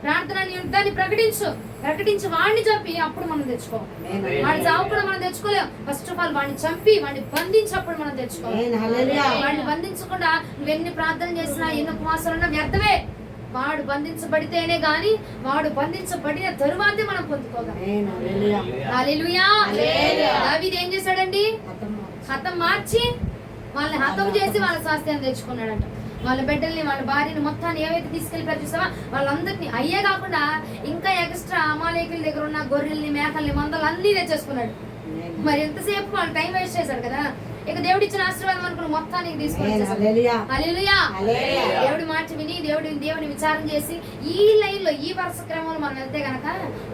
ప్రార్థన యుద్ధాన్ని ప్రకటించి వాడిని చంపి అప్పుడు మనం తెచ్చుకోవాలి. వాడిని చావకుండా మనం తెచ్చుకోలేం. ఫస్ట్ ఆఫ్ ఆల్ వాడిని చంపి వాడిని బంధించి అప్పుడు మనం తెచ్చుకోవాలి. వాడిని బంధించకుండా నువ్వెన్ని ప్రార్థన చేసినా, ఎన్ని ఉపవాసాలున్నా వ్యర్థమే. వాడు బంధించబడితేనే గాని, వాడు బంధించబడిన తరువాతే మనం పొందుకోగలం. హల్లెలూయా. దావీదు ఏం చేశాడండి? హతం మార్చి వాళ్ళని హతం చేసి వాళ్ళ స్వాస్థ్యాన్ని తెచ్చుకున్నాడంట. వాళ్ళ బిడ్డల్ని, వాళ్ళ భార్యని మొత్తాన్ని ఏవైతే తీసుకెళ్ళి చూసావా వాళ్ళందరినీ అయ్యే కాకుండా ఇంకా ఎక్స్ట్రా అమాలేకుల దగ్గర ఉన్న గొర్రెల్ని, మేకల్ని, మందలు అన్ని తెచ్చేసుకున్నాడు. మరి ఎంతసేపు వాళ్ళు టైం వేస్ట్ చేశారు కదా. ఇక దేవుడు ఇచ్చిన ఆశీర్వాదం అనుకుని మొత్తానికి తీసుకొని వచ్చేసారు. హల్లెలూయా. హల్లెలూయా. హల్లెలూయా. దేవుడి మాట విని దేవుని విచారం చేసి ఈ లైన్ లో ఈ వరుస క్రమంలో మనం వెళ్తే గనక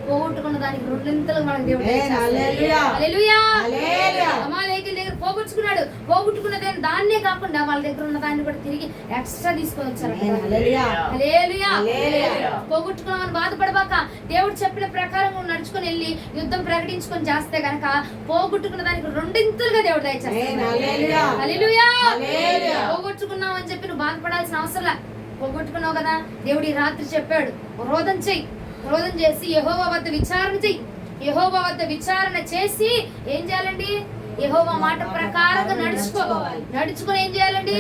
పోగొట్టుకున్న దానికి రెండింతలు మనకు దేవుడు దయచేస్తాడు. హల్లెలూయా. హల్లెలూయా. హల్లెలూయా. అమాలేకీయుల దగ్గర పోగొట్టుకున్నాడు. పోగొట్టుకున్న దాన్నే కాకుండా వాళ్ళ దగ్గర ఉన్న దాన్ని కూడా తిరిగి ఎక్స్ట్రా తీసుకొని వచ్చారు. హల్లెలూయా. హల్లెలూయా. హల్లెలూయా. పోగొట్టుకున్నామని బాధపడబాక దేవుడు చెప్పిన ప్రకారం నువ్వు నడుచుకొని వెళ్ళి యుద్ధం ప్రకటించుకొని చేస్తే గనక పోగొట్టుకున్న దానికి రెండింతలుగా దేవుడు దయచేస్తాడు. హల్లెలూయా. హల్లెలూయా. హల్లెలూయా. పోగొట్టుకున్నావు అని చెప్పి నువ్వు బాధపడాల్సిన అవసరం. పోగొట్టుకున్నావు కదా, దేవుడు ఈ రాత్రి చెప్పాడు, రోదన చెయ్యి. రోదన చేసి యెహోవా వద్ద విచారణ చెయ్యి. యెహోవా వద్ద విచారణ చేసి ఏం చేయాలండి? యెహోవా మాట ప్రకారంగా నడుచుకొని ఏం చేయాలండి?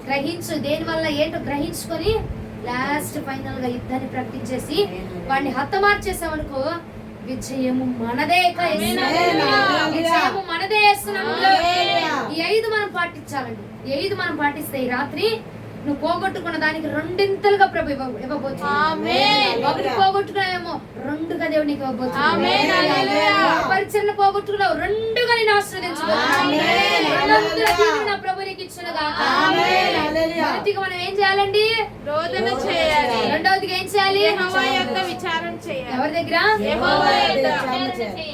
గ్రహించు. దేని వల్ల ఏంటో గ్రహించుకొని లాస్ట్ ఫైనల్ గా యుద్ధాన్ని ప్రకటించేసి వాడిని హతమార్చేసామనుకో, విజయము మనదే. విజయము మనదే. ఈ 5 మనం పాటించాలండి. ఈ 5 మనం పాటిస్తే ఈ రాత్రి నువ్వు పోగొట్టుకున్న దానికి రెండింతలుగా ప్రభు ఇవ్వబోతుంది. ఒకటి పోగొట్టుకున్నావేమో, రెండుగా దేవుడు నీకు ఇవ్వబోతుంది. పరిచరణ పోగొట్టుకున్నావు, రెండుగా నేను ఆశీర్వదించబోతున్నాను. ప్రభు నీకు ఇచ్చునుగా. మొదటిగా మనం ఏం చేయాలండి? రోదన చేయాలి. రెండవదిగా ఏం చేయాలి? యెహోవా యొక్క విచారణ చేయాలి. ఎవరి దగ్గర? యెహోవా యొక్క.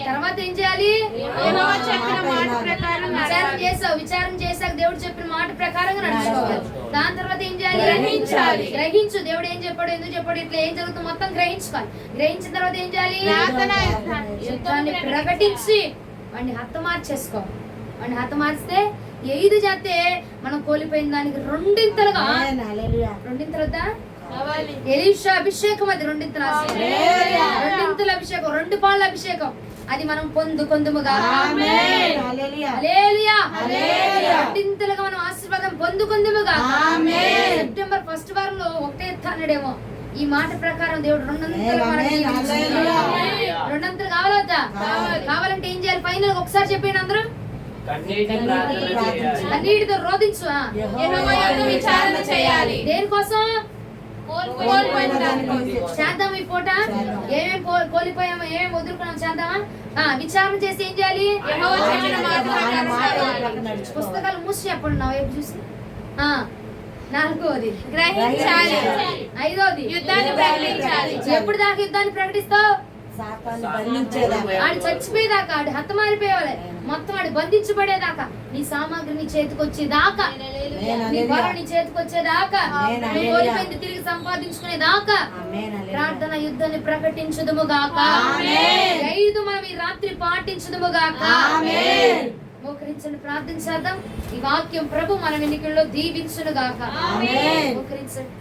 తర్వాత ఏం చేయాలి? యెహోవా చెప్పిన మాట ప్రకారం విచారణ చేశాక దేవుడు చెప్పిన మాట ప్రకారంగా నడుచుకోవాలి. దాని తర్వాత ఏం చేయాలి? గ్రహించు. దేవుడు ఏం చెప్పాడు, ఎందుకు చెప్పాడు, ఇట్లా ఏం జరుగుతుంది మొత్తం గ్రహించుకోవాలి. గ్రహించిన తర్వాత ఏం చేయాలి? యుద్ధాన్ని ప్రకటించి వాడిని హతమార్చేసుకోవాలి. వాడిని హతమార్చితే 5 చేస్తే మనం కోల్పోయిన దానికి రెండింతలుగా ఎలీషా అభిషేకం. అది రెండింతల అభిషేకం, 2 పాళ్ళ అభిషేకం. అది మనం పొందుకొందుముగా. రెండింతలుగా మనం ఆశీర్వాదం పొందుకొందుముగా. సెప్టెంబర్ 1st వారంలో ఒకటే ఎత్తాడేమో. ఈ మాట ప్రకారం దేవుడు రెండంతలు కావాలవుతా. కావాలంటే ఏం చేయాలి? ఫైనల్ ఒకసారి చెప్పండి అందరూ. కన్నీటితో రోదించు. యెహోవా యొక్క విచారణ చేయాలి. దేనికోసం? చేద్దాం. ఈ పూట ఏమేమి కోల్పోయామో, ఏమేమి వదులుకున్నాం చేద్దామా? విచారణ చేసి ఏం చేయాలి? పుస్తకాలు మూసి చెప్పండి నా వైపు చూసి. 4వది గ్రహించాలి. 5వది యుద్ధాన్ని ప్రకటించాలి. ఎప్పుడు దాకా యుద్ధాన్ని ప్రకటిస్తావు? ఆడు చచ్చిపోయేదాకా, ఆడు హతమారిపోయేవాళ్ళే మొత్తం, ఆడు బంధించబడేదాకా, నీ సామాగ్రి నీ చేతికి వచ్చేదాకా, నీ వరం నీ చేతికి వచ్చేదాకా, నువ్వు కోల్పోయింది తిరిగి సంపాదించుకునేదాకా ప్రార్థన యుద్ధాన్ని ప్రకటించుదుము గాక. 5 మనం ఈ రాత్రి పాటించుదుము గాక. మోకరించండి, ప్రార్థించేద్దాం. ఈ వాక్యం ప్రభు మన వెనుకల్లో దీవించును గాక. మోకరించండి.